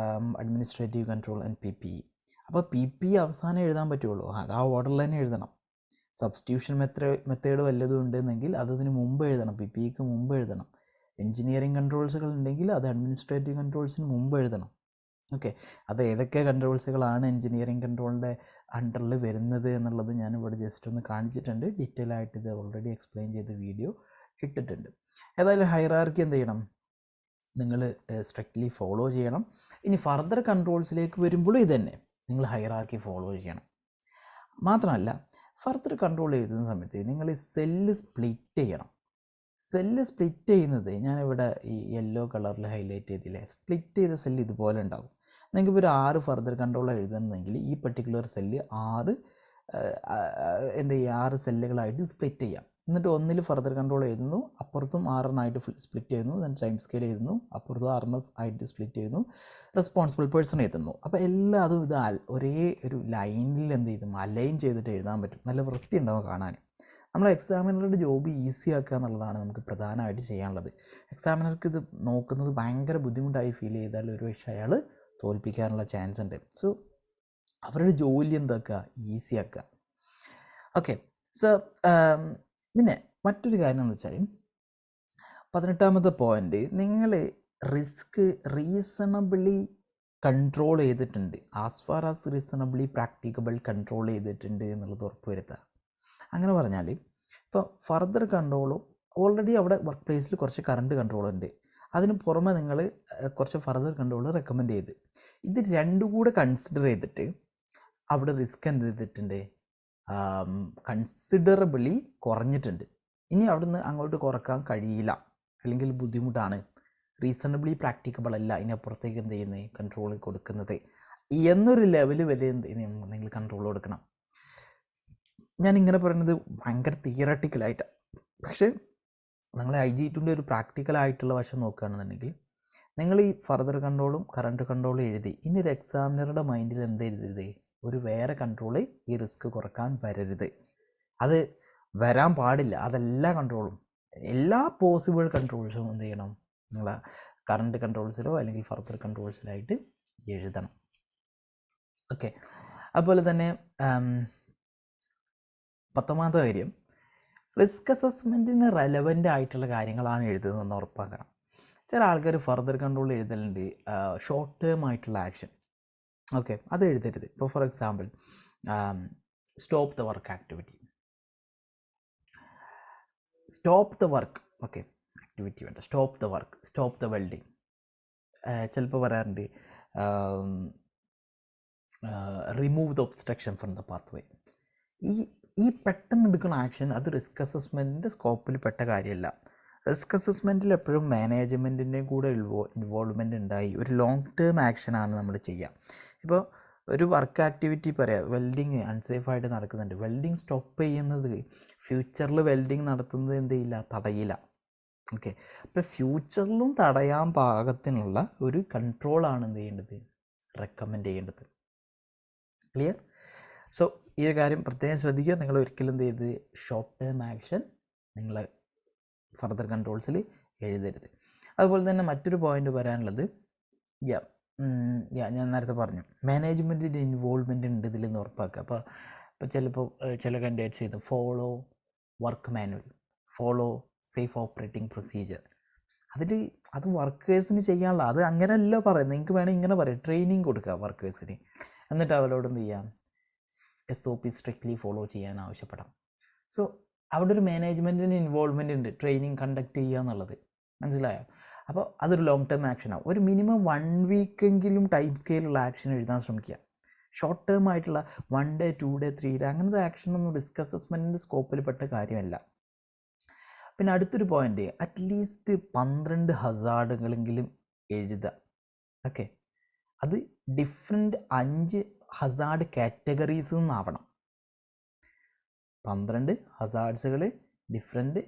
administrative control and PPE. അപ്പോൾ PPE അവസാനം എഴുതാൻ പറ്റുള്ളൂ. അത് ആ ഓർഡറിൽ തന്നെ എഴുതണം. സബ്സ്റ്റിറ്റ്യൂഷൻ മെത്തേഡ് വല്ലതും ഉണ്ടെന്നെങ്കിൽ അതിന് മുമ്പ് എഴുതണം, PPEക്ക് മുമ്പ് എഴുതണം. എഞ്ചിനീയറിംഗ് കൺട്രോൾസുകൾ ഉണ്ടെങ്കിൽ അത് അഡ്മിനിസ്ട്രേറ്റീവ് കൺട്രോൾസിന് മുമ്പ് എഴുതണം. ഓക്കെ, അത് ഏതൊക്കെ കൺട്രോൾസുകളാണ് എഞ്ചിനീയറിംഗ് കൺട്രോളിൻ്റെ അണ്ടറിൽ വരുന്നത് എന്നുള്ളത് ഞാനിവിടെ ജസ്റ്റ് ഒന്ന് കാണിച്ചിട്ടുണ്ട്. ഡീറ്റെയിൽ ആയിട്ട് ഇത് ഓൾറെഡി എക്സ്പ്ലെയിൻ ചെയ്ത വീഡിയോ ഇട്ടിട്ടുണ്ട്. ഏതായാലും ഹൈറാർക്കി എന്ത് ചെയ്യണം, നിങ്ങൾ സ്ട്രിക്റ്റ്ലി ഫോളോ ചെയ്യണം. ഇനി ഫർദർ കൺട്രോൾസിലേക്ക് വരുമ്പോഴും ഇത് തന്നെ, നിങ്ങൾ ഹൈറാർക്കി ഫോളോ ചെയ്യണം. മാത്രമല്ല ഫർദർ കൺട്രോൾ എഴുതുന്ന സമയത്ത് നിങ്ങൾ സെല്ല് സ്പ്ലിറ്റ് ചെയ്യണം. സെല്ല് സ്പ്ലിറ്റ് ചെയ്യുന്നത് ഞാനിവിടെ ഈ യെല്ലോ കളറിൽ ഹൈലൈറ്റ് ചെയ്തില്ലേ, സ്പ്ലിറ്റ് ചെയ്ത സെല്ല് ഇതുപോലെ ഉണ്ടാകും. നിങ്ങൾക്ക് ഇപ്പോൾ ഒരു 6 ഫർദർ കൺട്രോൾ എഴുതുന്നുണ്ടെങ്കിൽ ഈ പെർട്ടിക്കുലർ സെല്ല് 6 എന്ത് ചെയ്യുക, 6 സെല്ലുകളായിട്ട് സ്പ്ലിറ്റ് ചെയ്യാം. എന്നിട്ട് ഒന്നിൽ ഫർദർ കൺട്രോൾ എഴുതുന്നു, അപ്പുറത്തും 6 സ്പ്ലിറ്റ് ചെയ്യുന്നു. ദെൻ ടൈം സ്കെയിൽ എഴുതുന്നു, അപ്പുറത്തും 6 സ്പ്ലിറ്റ് ചെയ്യുന്നു, റെസ്പോൺസിബിൾ പേഴ്സൺ എഴുതുന്നു. അപ്പോൾ എല്ലാം അതും ഇത് ഒരേ ഒരു ലൈനിൽ എന്ത് ചെയ്തു അലൈൻ ചെയ്തിട്ട് എഴുതാൻ പറ്റും. നല്ല വൃത്തി ഉണ്ടാവും കാണാൻ. നമ്മൾ എക്സാമിനറുടെ ജോബ് ഈസി ആക്കുക എന്നുള്ളതാണ് നമുക്ക് പ്രധാനമായിട്ട് ചെയ്യാനുള്ളത്. എക്സാമിനർക്ക് ഇത് നോക്കുന്നത് ഭയങ്കര ബുദ്ധിമുട്ടായി ഫീൽ ചെയ്താൽ ഒരു പക്ഷേ അയാൾ തോൽപ്പിക്കാനുള്ള ചാൻസ് ഉണ്ട്. സോ അവരുടെ ജോലി എന്താക്കുക, ഈസി ആക്കുക. ഓക്കെ, സോ പിന്നെ മറ്റൊരു കാര്യം എന്ന് വെച്ചാൽ 18ാമത്തെ പോയിന്റ്, നിങ്ങൾ റിസ്ക് റീസണബിളി കൺട്രോൾ ചെയ്തിട്ടുണ്ട്, as far as reasonably practicable control ചെയ്തിട്ടുണ്ട് എന്നുള്ളത് ഉറപ്പുവരുത്തുക. അങ്ങനെ പറഞ്ഞാൽ ഇപ്പോൾ ഫർദർ കൺട്രോളും ഓൾറെഡി അവിടെ വർക്ക് പ്ലേസിൽ കുറച്ച് കറണ്ട് കൺട്രോൾ ഉണ്ട്, അതിന് പുറമെ നിങ്ങൾ കുറച്ച് ഫർദർ കൺട്രോൾ റെക്കമെൻഡ് ചെയ്ത്, ഇത് രണ്ടും കൂടെ കൺസിഡർ ചെയ്തിട്ട് അവിടെ റിസ്ക് എന്ത് ചെയ്തിട്ടുണ്ട്, കൺസിഡറബിളി കുറഞ്ഞിട്ടുണ്ട്. ഇനി അവിടുന്ന് അങ്ങോട്ട് കുറക്കാൻ കഴിയില്ല, അല്ലെങ്കിൽ ബുദ്ധിമുട്ടാണ്, റീസണബിളി പ്രാക്ടിക്കബിൾ അല്ല ഇതിനപ്പുറത്തേക്ക് എന്ത് ചെയ്യുന്നത് കൺട്രോൾ കൊടുക്കുന്നത് എന്നൊരു ലെവൽ വരെ എന്ത് നിങ്ങൾ കൺട്രോൾ കൊടുക്കണം. ഞാനിങ്ങനെ പറയുന്നത് ഭയങ്കര തിയറട്ടിക്കലായിട്ടാണ്. പക്ഷേ നിങ്ങൾ IG2ൻ്റെ ഒരു പ്രാക്ടിക്കലായിട്ടുള്ള വശം നോക്കുകയാണെന്നുണ്ടെങ്കിൽ നിങ്ങൾ ഈ ഫർദർ കൺട്രോളും കറണ്ട് കൺട്രോളും എഴുതി, ഇനി ഒരു എക്സാമിനറുടെ മൈൻഡിൽ എന്ത് എഴുതരുത്, ഒരു വേറെ കൺട്രോള് ഈ റിസ്ക് കുറക്കാൻ വരരുത്. അത് വരാൻ പാടില്ല. അതെല്ലാ കൺട്രോളും, എല്ലാ പോസിബിൾ കൺട്രോൾസും എന്ത് ചെയ്യണം, നിങ്ങൾ കറണ്ട് കൺട്രോൾസിലോ അല്ലെങ്കിൽ ഫർദർ കൺട്രോൾസിലായിട്ട് എഴുതണം. ഓക്കെ, അതുപോലെ തന്നെ 19ാമത്തെ കാര്യം, റിസ്ക് അസസ്മെൻറ്റിന് റെലവൻ്റ് ആയിട്ടുള്ള കാര്യങ്ങളാണ് എഴുതുന്നതെന്ന് ഉറപ്പാക്കണം. ചില ആൾക്കാർ ഫർദർ കൺട്രോൾ എഴുതലുണ്ട് ഷോർട്ട് ടേം ആയിട്ടുള്ള ആക്ഷൻ. ഓക്കെ, അത് എഴുതരുത്. ഇപ്പോൾ for example stop the work activity, stop the work, okay activity വേണ്ട, stop the work, stop the welding, ചിലപ്പോൾ പറയാറുണ്ട് remove the obstruction from the pathway. ഈ ഈ പെട്ടെന്ന് എടുക്കുന്ന ആക്ഷൻ അത് റിസ്ക് അസസ്മെൻറ്റിൻ്റെ സ്കോപ്പിൽ പെട്ട കാര്യമല്ല. റിസ്ക് അസസ്മെൻറ്റിൽ എപ്പോഴും മാനേജ്മെൻറ്റിൻ്റെയും കൂടെ ഇൻവോൾവ്മെൻ്റ് ഉണ്ടായി ഒരു ലോങ് ടേം ആക്ഷനാണ് നമ്മൾ ചെയ്യുക. ഇപ്പോൾ ഒരു വർക്ക് ആക്ടിവിറ്റി പറയാം, വെൽഡിങ് അൺസേഫായിട്ട് നടക്കുന്നുണ്ട്, വെൽഡിങ് സ്റ്റോപ്പ് ചെയ്യുന്നത് ഫ്യൂച്ചറിൽ വെൽഡിങ് നടത്തുന്നത് എന്ത് ചെയ്യില്ല, തടയില്ല. ഓക്കെ, അപ്പോൾ ഫ്യൂച്ചറിലും തടയാൻ പാകത്തിനുള്ള ഒരു കൺട്രോളാണ് എന്ത് ചെയ്യേണ്ടത്, റെക്കമെൻഡ് ചെയ്യേണ്ടത്. ക്ലിയർ? സോ ഈ ഒരു കാര്യം പ്രത്യേകം ശ്രദ്ധിക്കുക. നിങ്ങൾ ഒരിക്കലും എന്ത് ചെയ്ത് ഷോർട്ട് ടേം ആക്ഷൻ നിങ്ങൾ ഫർദർ കൺട്രോൾസിൽ എഴുതരുത്. അതുപോലെ തന്നെ മറ്റൊരു പോയിന്റ് പറയാനുള്ളത്, ഞാൻ നേരത്തെ പറഞ്ഞു മാനേജ്മെൻറ്റിൻ്റെ ഇൻവോൾവ്മെൻ്റ് ഉണ്ട് ഇതിലെന്ന് ഉറപ്പാക്കുക. അപ്പോൾ ചിലപ്പോൾ ചില കാൻഡിഡേറ്റ്സ് ചെയ്ത് follow work manual, follow safe operating procedure. അത് വർക്കേഴ്സിന് ചെയ്യാനുള്ള, അത് അങ്ങനെയല്ല പറയുന്നത്. നിങ്ങൾക്ക് വേണമെങ്കിൽ ഇങ്ങനെ പറയാം, ട്രെയിനിങ് കൊടുക്കുക വർക്കേഴ്സിന്, എന്നിട്ട് അവരോട് എന്ത് ചെയ്യാം, SOP സ്ട്രിക്ട്ലി ഫോളോ ചെയ്യാൻ ആവശ്യപ്പെടാം. സോ അവിടെ ഒരു മാനേജ്മെൻറ്റിന് ഇൻവോൾവ്മെൻ്റ് ഉണ്ട്, ട്രെയിനിങ് കണ്ടക്ട് ചെയ്യുക എന്നുള്ളത്. മനസ്സിലായോ? അപ്പോൾ അതൊരു ലോങ് ടേം ആക്ഷനാവും. ഒരു മിനിമം 1 വീക്കെങ്കിലും ടൈം സ്കെയിലുള്ള ആക്ഷൻ എഴുതാൻ ശ്രമിക്കുക. ഷോർട്ട് ടേം ആയിട്ടുള്ള 1 ഡേ 2 ഡേ 3 ഡേ അങ്ങനത്തെ ആക്ഷനൊന്നും റിസ്ക് അസസ്മെൻറ്റിൻ്റെ സ്കോപ്പിൽ പെട്ട കാര്യമല്ല. പിന്നെ അടുത്തൊരു പോയിന്റ്, അറ്റ്ലീസ്റ്റ് 12 ഹസാർഡുകളെങ്കിലും എഴുതുക. ഓക്കെ, അത് ഡിഫറെൻറ്റ് 5 ഹസാർഡ് കാറ്റഗറീസ് നിന്നാവണം. 12 ഹസാർഡ്സുകൾ ഡിഫറെൻറ്റ്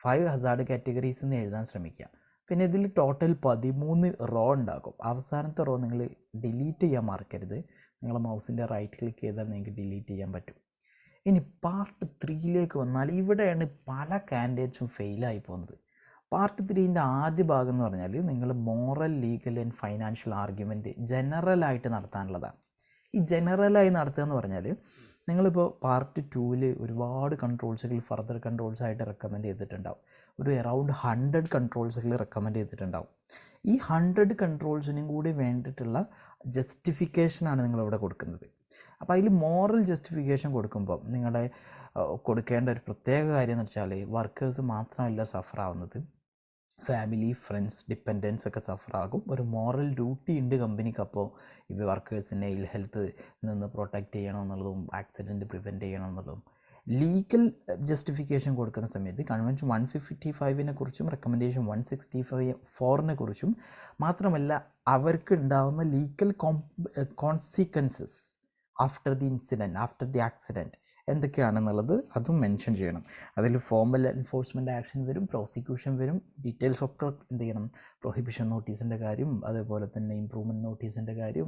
5 ഹസാർഡ് കാറ്റഗറീസ് നിന്ന് എഴുതാൻ ശ്രമിക്കുക. പിന്നെ ഇതിൽ ടോട്ടൽ 13 റോ ഉണ്ടാകും. അവസാനത്തെ റോ നിങ്ങൾ ഡിലീറ്റ് ചെയ്യാൻ മറക്കരുത്. നിങ്ങളുടെ മൗസിൻ്റെ റൈറ്റ് ക്ലിക്ക് ചെയ്താൽ നിങ്ങൾക്ക് ഡിലീറ്റ് ചെയ്യാൻ പറ്റും. ഇനി പാർട്ട് 3യിലേക്ക് വന്നാൽ ഇവിടെയാണ് പല കാൻഡിഡേറ്റ്സും ഫെയിലായി പോകുന്നത്. പാർട്ട് 3ൻ്റെ ആദ്യ ഭാഗം എന്ന് പറഞ്ഞാൽ നിങ്ങൾ moral, legal and financial argument ജനറലായിട്ട് നടത്താനുള്ളതാണ്. ഈ ജനറലായി നടത്തുക എന്ന് പറഞ്ഞാൽ നിങ്ങളിപ്പോൾ പാർട്ട് 2ൽ ഒരുപാട് കൺട്രോൾസുകൾ ഫർദർ കൺട്രോൾസായിട്ട് റെക്കമെൻഡ് ചെയ്തിട്ടുണ്ടാവും. ഒരു അറൗണ്ട് 100 കൺട്രോൾസുകൾ റെക്കമെൻഡ് ചെയ്തിട്ടുണ്ടാവും. ഈ 100 കൺട്രോൾസിനും കൂടി വേണ്ടിയിട്ടുള്ള ജസ്റ്റിഫിക്കേഷനാണ് നിങ്ങളിവിടെ കൊടുക്കുന്നത്. അപ്പോൾ അതിൽ മോറൽ ജസ്റ്റിഫിക്കേഷൻ കൊടുക്കുമ്പോൾ നിങ്ങളുടെ കൊടുക്കേണ്ട ഒരു പ്രത്യേക കാര്യം എന്ന് വെച്ചാൽ വർക്കേഴ്സ് മാത്രമല്ല സഫർ ആവുന്നത്, ഫാമിലി, ഫ്രണ്ട്സ്, ഡിപ്പെൻഡൻസ് ഒക്കെ സഫറാകും. ഒരു മോറൽ ഡ്യൂട്ടി ഉണ്ട് കമ്പനിക്ക്. അപ്പോൾ ഇപ്പോൾ വർക്കേഴ്സിനെ ഇൽ ഹെൽത്ത് നിന്ന് പ്രൊട്ടക്റ്റ് ചെയ്യണമെന്നുള്ളതും ആക്സിഡൻറ്റ് പ്രിവെൻറ്റ് ചെയ്യണമെന്നുള്ളതും. ലീഗൽ ജസ്റ്റിഫിക്കേഷൻ കൊടുക്കുന്ന സമയത്ത് കൺവെൻഷൻ 155നെ കുറിച്ചും റെക്കമെൻഡേഷൻ 164നെ കുറിച്ചും മാത്രമല്ല അവർക്ക് ഉണ്ടാകുന്ന legal consequences after the incident, after the accident എന്തൊക്കെയാണെന്നുള്ളത് അതും മെൻഷൻ ചെയ്യണം. അതിൽ ഫോർമൽ എൻഫോഴ്സ്മെൻറ്റ് ആക്ഷൻ വരും, പ്രോസിക്യൂഷൻ വരും, ഡീറ്റെയിൽസ് ഒക്കെ എന്ത് ചെയ്യണം, പ്രൊഹിബിഷൻ നോട്ടീസിൻ്റെ കാര്യം, അതേപോലെ തന്നെ ഇംപ്രൂവ്മെൻറ്റ് നോട്ടീസിൻ്റെ കാര്യം,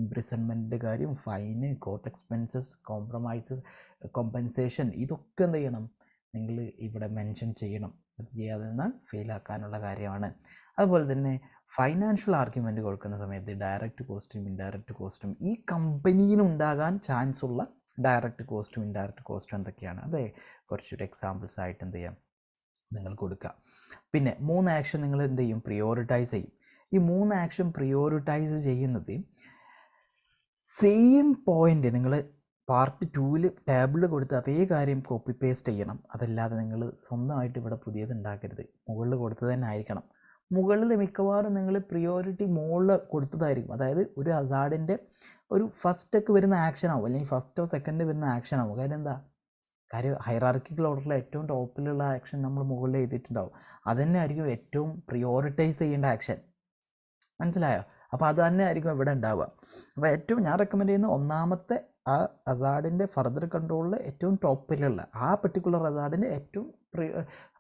ഇംപ്രിസൺമെൻറ്റിൻ്റെ കാര്യം, fine, court expenses, compromises, compensation, ഇതൊക്കെ എന്ത് ചെയ്യണം, നിങ്ങൾ ഇവിടെ മെൻഷൻ ചെയ്യണം. അത് ചെയ്യാതെ നിന്നാൽ ഫെയിലാക്കാനുള്ള കാര്യമാണ്. അതുപോലെ തന്നെ ഫൈനാൻഷ്യൽ ആർഗ്യുമെൻറ്റ് കൊടുക്കുന്ന സമയത്ത് ഡയറക്റ്റ് കോസ്റ്റും ഇൻഡയറക്റ്റ് കോസ്റ്റും, ഈ കമ്പനിയിലുണ്ടാകാൻ ചാൻസ് ഉള്ള ഡയറക്റ്റ് കോസ്റ്റും ഇൻഡയറക്റ്റ് കോസ്റ്റും എന്തൊക്കെയാണ്, അത് കുറച്ചൊരു എക്സാമ്പിൾസ് ആയിട്ട് എന്ത് ചെയ്യാം നിങ്ങൾ കൊടുക്കുക. പിന്നെ 3 ആക്ഷൻ നിങ്ങൾ എന്ത് ചെയ്യും, പ്രിയോറിറ്റൈസ് ചെയ്യും. ഈ 3 ആക്ഷൻ പ്രിയോറിറ്റൈസ് ചെയ്യുന്നത് സെയിം പോയിൻ്റ് നിങ്ങൾ പാർട്ട് 2ൽ ടേബിളിൽ കൊടുത്ത് അതേ കാര്യം കോപ്പി പേസ്റ്റ് ചെയ്യണം. അതല്ലാതെ നിങ്ങൾ സ്വന്തമായിട്ട് ഇവിടെ പുതിയത് ഉണ്ടാക്കരുത്. മുകളിൽ കൊടുത്തത് തന്നെ ആയിരിക്കണം. മുകളിൽ മിക്കവാറും നിങ്ങൾ പ്രിയോറിറ്റി മുകളിൽ കൊടുത്തതായിരിക്കും. അതായത് ഒരു ഹസാർഡിൻ്റെ ഒരു ഫസ്റ്റൊക്കെ വരുന്ന ആക്ഷനാവും, അല്ലെങ്കിൽ ഫസ്റ്റോ സെക്കൻഡ് വരുന്ന ആക്ഷനാവും. കാര്യം എന്താ, കാര്യം ഹൈറാർക്കിക്കൽ ഓർഡറിൽ ഏറ്റവും ടോപ്പിലുള്ള ആക്ഷൻ നമ്മൾ മുകളിൽ എഴുതിയിട്ടുണ്ടാവും. അതുതന്നെ ആയിരിക്കും ഏറ്റവും പ്രിയോറിറ്റൈസ് ചെയ്യേണ്ട ആക്ഷൻ. മനസ്സിലായോ? അപ്പോൾ അത് തന്നെ ആയിരിക്കും ഇവിടെ ഉണ്ടാവുക. അപ്പോൾ ഏറ്റവും ഞാൻ റെക്കമെൻഡ് ചെയ്യുന്ന ഒന്നാമത്തെ ആ ഹസാർഡിൻ്റെ ഫർദർ കൺട്രോളിൽ ഏറ്റവും ടോപ്പിലുള്ള ആ പെർട്ടിക്കുലർ ഹസാർഡിൻ്റെ ഏറ്റവും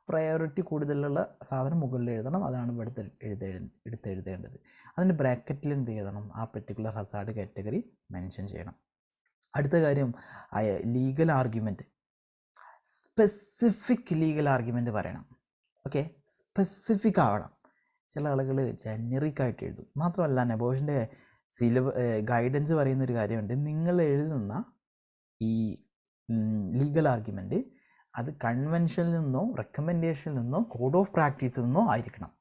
പ്രയോറിറ്റി കൂടുതലുള്ള സാധനം മുകളിൽ എഴുതണം. അതാണ് ഇവിടുത്തെ എടുത്തെഴുതേണ്ടത്. അതിൻ്റെ ബ്രാക്കറ്റിൽ എന്ത് ചെയ്യണം, ആ പെർട്ടിക്കുലർ ഹസാർഡ് കാറ്റഗറി മെൻഷൻ ചെയ്യണം. അടുത്ത കാര്യം legal argument, specific legal argument പറയണം. ഓക്കെ, സ്പെസിഫിക് ആവണം. ചില ആളുകൾ ജനറിക്കായിട്ട് എഴുതും. മാത്രമല്ല നെബോഷിൻ്റെ ഗൈഡൻസ് പറയുന്നൊരു കാര്യമുണ്ട്, നിങ്ങൾ എഴുതുന്ന ഈ ലീഗൽ ആർഗ്യുമെൻറ്റ് അത് കൺവെൻഷനിൽ നിന്നോ റെക്കമെൻഡേഷനിൽ നിന്നോ കോഡ് ഓഫ് പ്രാക്ടീസിൽ നിന്നോ ആയിരിക്കണം.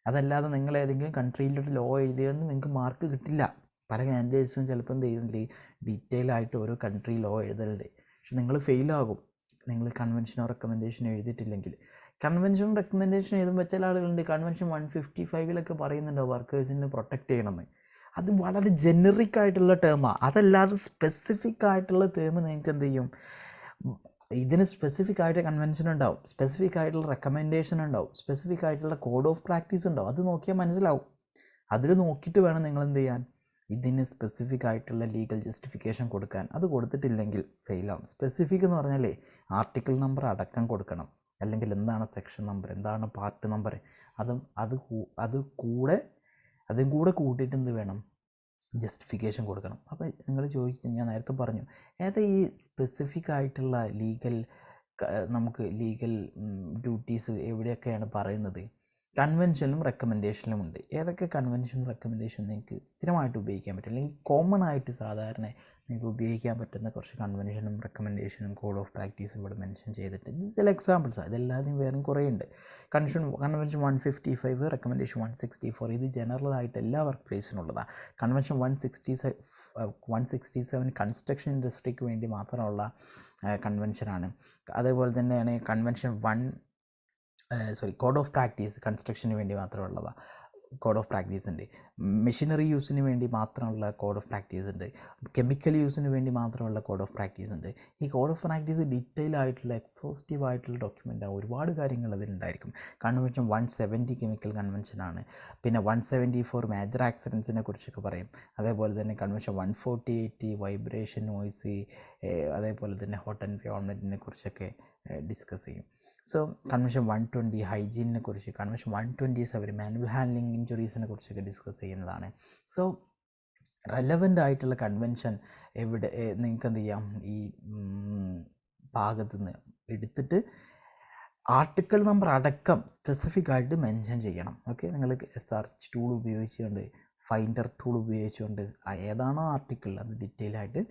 അതല്ലാതെ നിങ്ങൾ ഏതെങ്കിലും കൺട്രിയിലൊരു ലോ എഴുതിയെന്ന് നിങ്ങൾക്ക് മാർക്ക് കിട്ടില്ല. പല കാൻഡിഡേറ്റ്സും ചിലപ്പോൾ എന്ത് ചെയ്യുന്നില്ല, ഡീറ്റെയിൽ ആയിട്ട് ഓരോ കൺട്രി ലോ എഴുതലുണ്ട്. പക്ഷെ നിങ്ങൾ ഫെയിലാകും നിങ്ങൾ കൺവെൻഷനോ റെക്കമെൻഡേഷനോ എഴുതിയിട്ടില്ലെങ്കിൽ. കൺവെൻഷൻ റെക്കമെൻഡേഷൻ എഴുതുമ്പോൾ ചില ആളുകളുണ്ട് കൺവെൻഷൻ 155 പറയുന്നുണ്ടോ വർക്കേഴ്സിനെ പ്രൊട്ടക്റ്റ് ചെയ്യണമെന്ന്. അത് വളരെ ജനറിക് ആയിട്ടുള്ള ടേമാണ്. അതല്ലാതെ സ്പെസിഫിക് ആയിട്ടുള്ള ടേം നിങ്ങൾക്ക് എന്ത് ചെയ്യും, ഇതിന് സ്പെസിഫിക് ആയിട്ട് കൺവെൻഷൻ ഉണ്ടാവും, സ്പെസിഫിക് ആയിട്ടുള്ള റെക്കമെൻഡേഷൻ ഉണ്ടാവും, സ്പെസിഫിക് ആയിട്ടുള്ള കോഡ് ഓഫ് പ്രാക്ടീസ് ഉണ്ടാവും. അത് നോക്കിയാൽ മനസ്സിലാവും. അതിൽ നോക്കിയിട്ട് വേണം നിങ്ങൾ എന്ത് ചെയ്യാൻ, ഇതിന് സ്പെസിഫിക് ആയിട്ടുള്ള ലീഗൽ ജസ്റ്റിഫിക്കേഷൻ കൊടുക്കാൻ. അത് കൊടുത്തിട്ടില്ലെങ്കിൽ ഫെയിലാവും. സ്പെസിഫിക് എന്ന് പറഞ്ഞാൽ ആർട്ടിക്കിൾ നമ്പർ അടക്കം കൊടുക്കണം, അല്ലെങ്കിൽ എന്താണ് സെക്ഷൻ നമ്പർ, എന്താണ് പാർട്ട് നമ്പർ, അതും കൂടെ കൂട്ടിയിട്ട് എന്ത് വേണം, ജസ്റ്റിഫിക്കേഷൻ കൊടുക്കണം. അപ്പോൾ നിങ്ങൾ ചോദിക്കും, ഞാൻ നേരത്തെ പറഞ്ഞു, ഏതാ ഈ സ്പെസിഫിക് ആയിട്ടുള്ള നമുക്ക് ലീഗൽ ഡ്യൂട്ടീസ് എവിടെയൊക്കെയാണ് പറയുന്നത്? കൺവെൻഷനിലും റെക്കമെൻഡേഷനിലും ഉണ്ട്. ഏതൊക്കെ കൺവെൻഷനും റെക്കമെൻഡേഷൻ നിങ്ങൾക്ക് സ്ഥിരമായിട്ട് ഉപയോഗിക്കാൻ പറ്റും, അല്ലെങ്കിൽ കോമൺ ആയിട്ട് സാധാരണ നിങ്ങൾക്ക് ഉപയോഗിക്കാൻ പറ്റുന്ന കുറച്ച് കൺവെൻഷനും റെക്കമെൻഡേഷനും കോഡ് ഓഫ് പ്രാക്ടീസും ഇവിടെ മെൻഷൻ ചെയ്തിട്ട് ചില എക്സാമ്പിൾസാണ്. ഇതെല്ലാതും വേറെയും കുറേ ഉണ്ട്. കൺവെൻഷൻ 155, റെക്കമെൻഡേഷൻ 164, ഇത് ജനറൽ ആയിട്ട് എല്ലാ വർക്ക് പ്ലേസിനുള്ളതാണ്. കൺവെൻഷൻ 167 കൺസ്ട്രക്ഷൻ ഇൻഡസ്ട്രിക്ക് വേണ്ടി മാത്രമുള്ള കൺവെൻഷനാണ്. അതേപോലെ തന്നെയാണ് കൺവെൻഷൻ കോഡ് ഓഫ് പ്രാക്ടീസ് കൺസ്ട്രക്ഷന് വേണ്ടി മാത്രമുള്ളതാണ്. കോഡ് ഓഫ് പ്രാക്ടീസ് ഉണ്ട്. മെഷീനറി യൂസിന് വേണ്ടി മാത്രമുള്ള കോഡ് ഓഫ് പ്രാക്ടീസ് ഉണ്ട്. കെമിക്കൽ യൂസിന് വേണ്ടി മാത്രമുള്ള കോഡ് ഓഫ് പ്രാക്ടീസ് ഉണ്ട്. ഈ കോഡ് ഓഫ് പ്രാക്ടീസ് ഡീറ്റെയിൽ ആയിട്ടുള്ള എക്സോസ്റ്റീവ് ആയിട്ടുള്ള ഡോക്യുമെൻ്റാണ്. ഒരുപാട് കാര്യങ്ങൾ അതിലുണ്ടായിരിക്കും. Convention 170 chemical കൺവെൻഷനാണ്. പിന്നെ 174 മേജർ ആക്സിഡൻസിനെ കുറിച്ചൊക്കെ പറയും. അതേപോലെ തന്നെ കൺവെൻഷൻ 148 വൈബ്രേഷൻ, നോയ്സ്, അതേപോലെ തന്നെ ഹോട്ട് എൻവയോൺമെൻറ്റിനെ കുറിച്ചൊക്കെ ഡിസ്കസ് ചെയ്യും. സോ കൺവെൻഷൻ 120 ഹൈജീനിനെ കുറിച്ച്, കൺവെൻഷൻ 127 മാനുവൽ ഹാൻഡ്ലിംഗ് ഇഞ്ചുറീസിനെ കുറിച്ചൊക്കെ ഡിസ്കസ് ചെയ്യുന്നതാണ്. സോ റെലവൻ്റ് ആയിട്ടുള്ള കൺവെൻഷൻ എവിടെ നിങ്ങൾക്ക് എന്ത് ചെയ്യാം, ഈ ഭാഗത്തു നിന്ന് എടുത്തിട്ട് ആർട്ടിക്കിൾ നമ്പർ അടക്കം സ്പെസിഫിക് ആയിട്ട് മെൻഷൻ ചെയ്യണം. ഓക്കെ, നിങ്ങൾ സെർച്ച് ടൂൾ ഉപയോഗിച്ചുകൊണ്ട്, ഫൈൻഡർ ടൂൾ ഉപയോഗിച്ചുകൊണ്ട് ഏതാണോ ആർട്ടിക്കിൾ അത് ഡീറ്റെയിൽ ആയിട്ട്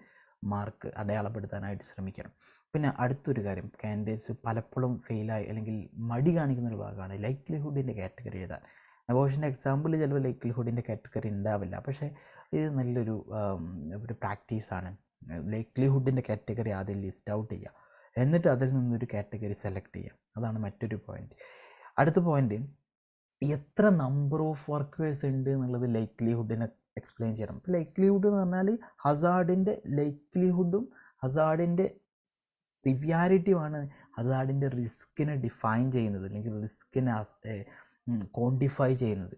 മാർക്ക് അടയാളപ്പെടുത്താനായിട്ട് ശ്രമിക്കണം. പിന്നെ അടുത്തൊരു കാര്യം, കാൻഡിഡേറ്റ്സ് പലപ്പോഴും ഫെയിലായി അല്ലെങ്കിൽ മടി കാണിക്കുന്നൊരു ഭാഗമാണ് ലൈക്ലിഹുഡിൻ്റെ കാറ്റഗറി എഴുതാൻ. അബോർഷൻ്റെ എക്സാമ്പിൾ ചിലപ്പോൾ ലൈക്ലിഹുഡിൻ്റെ കാറ്റഗറി ഉണ്ടാവില്ല, പക്ഷേ ഇത് നല്ലൊരു പ്രാക്ടീസാണ്. ലൈക്ലിഹുഡിൻ്റെ കാറ്റഗറി ആദ്യം ലിസ്റ്റ് ഔട്ട് ചെയ്യുക, എന്നിട്ട് അതിൽ നിന്നൊരു കാറ്റഗറി സെലക്ട് ചെയ്യുക. അതാണ് മറ്റൊരു പോയിൻ്റ്. അടുത്ത പോയിൻ്റ്, എത്ര നമ്പർ ഓഫ് വർക്കേഴ്സ് ഉണ്ട് എന്നുള്ളത് ലൈക്ലിഹുഡിനെ എക്സ്പ്ലെയിൻ ചെയ്യണം. ഇപ്പോൾ ലൈക്ലിഹുഡ് എന്ന് പറഞ്ഞാൽ ഹസാർഡിൻ്റെ ലൈക്ലിഹുഡും ഹസാർഡിൻ്റെ സിവിയാരിറ്റിയുമാണ് ഹസാർഡിൻ്റെ റിസ്കിനെ ഡിഫൈൻ ചെയ്യുന്നത്, അല്ലെങ്കിൽ റിസ്കിനെ ക്വാണ്ടിഫൈ ചെയ്യുന്നത്.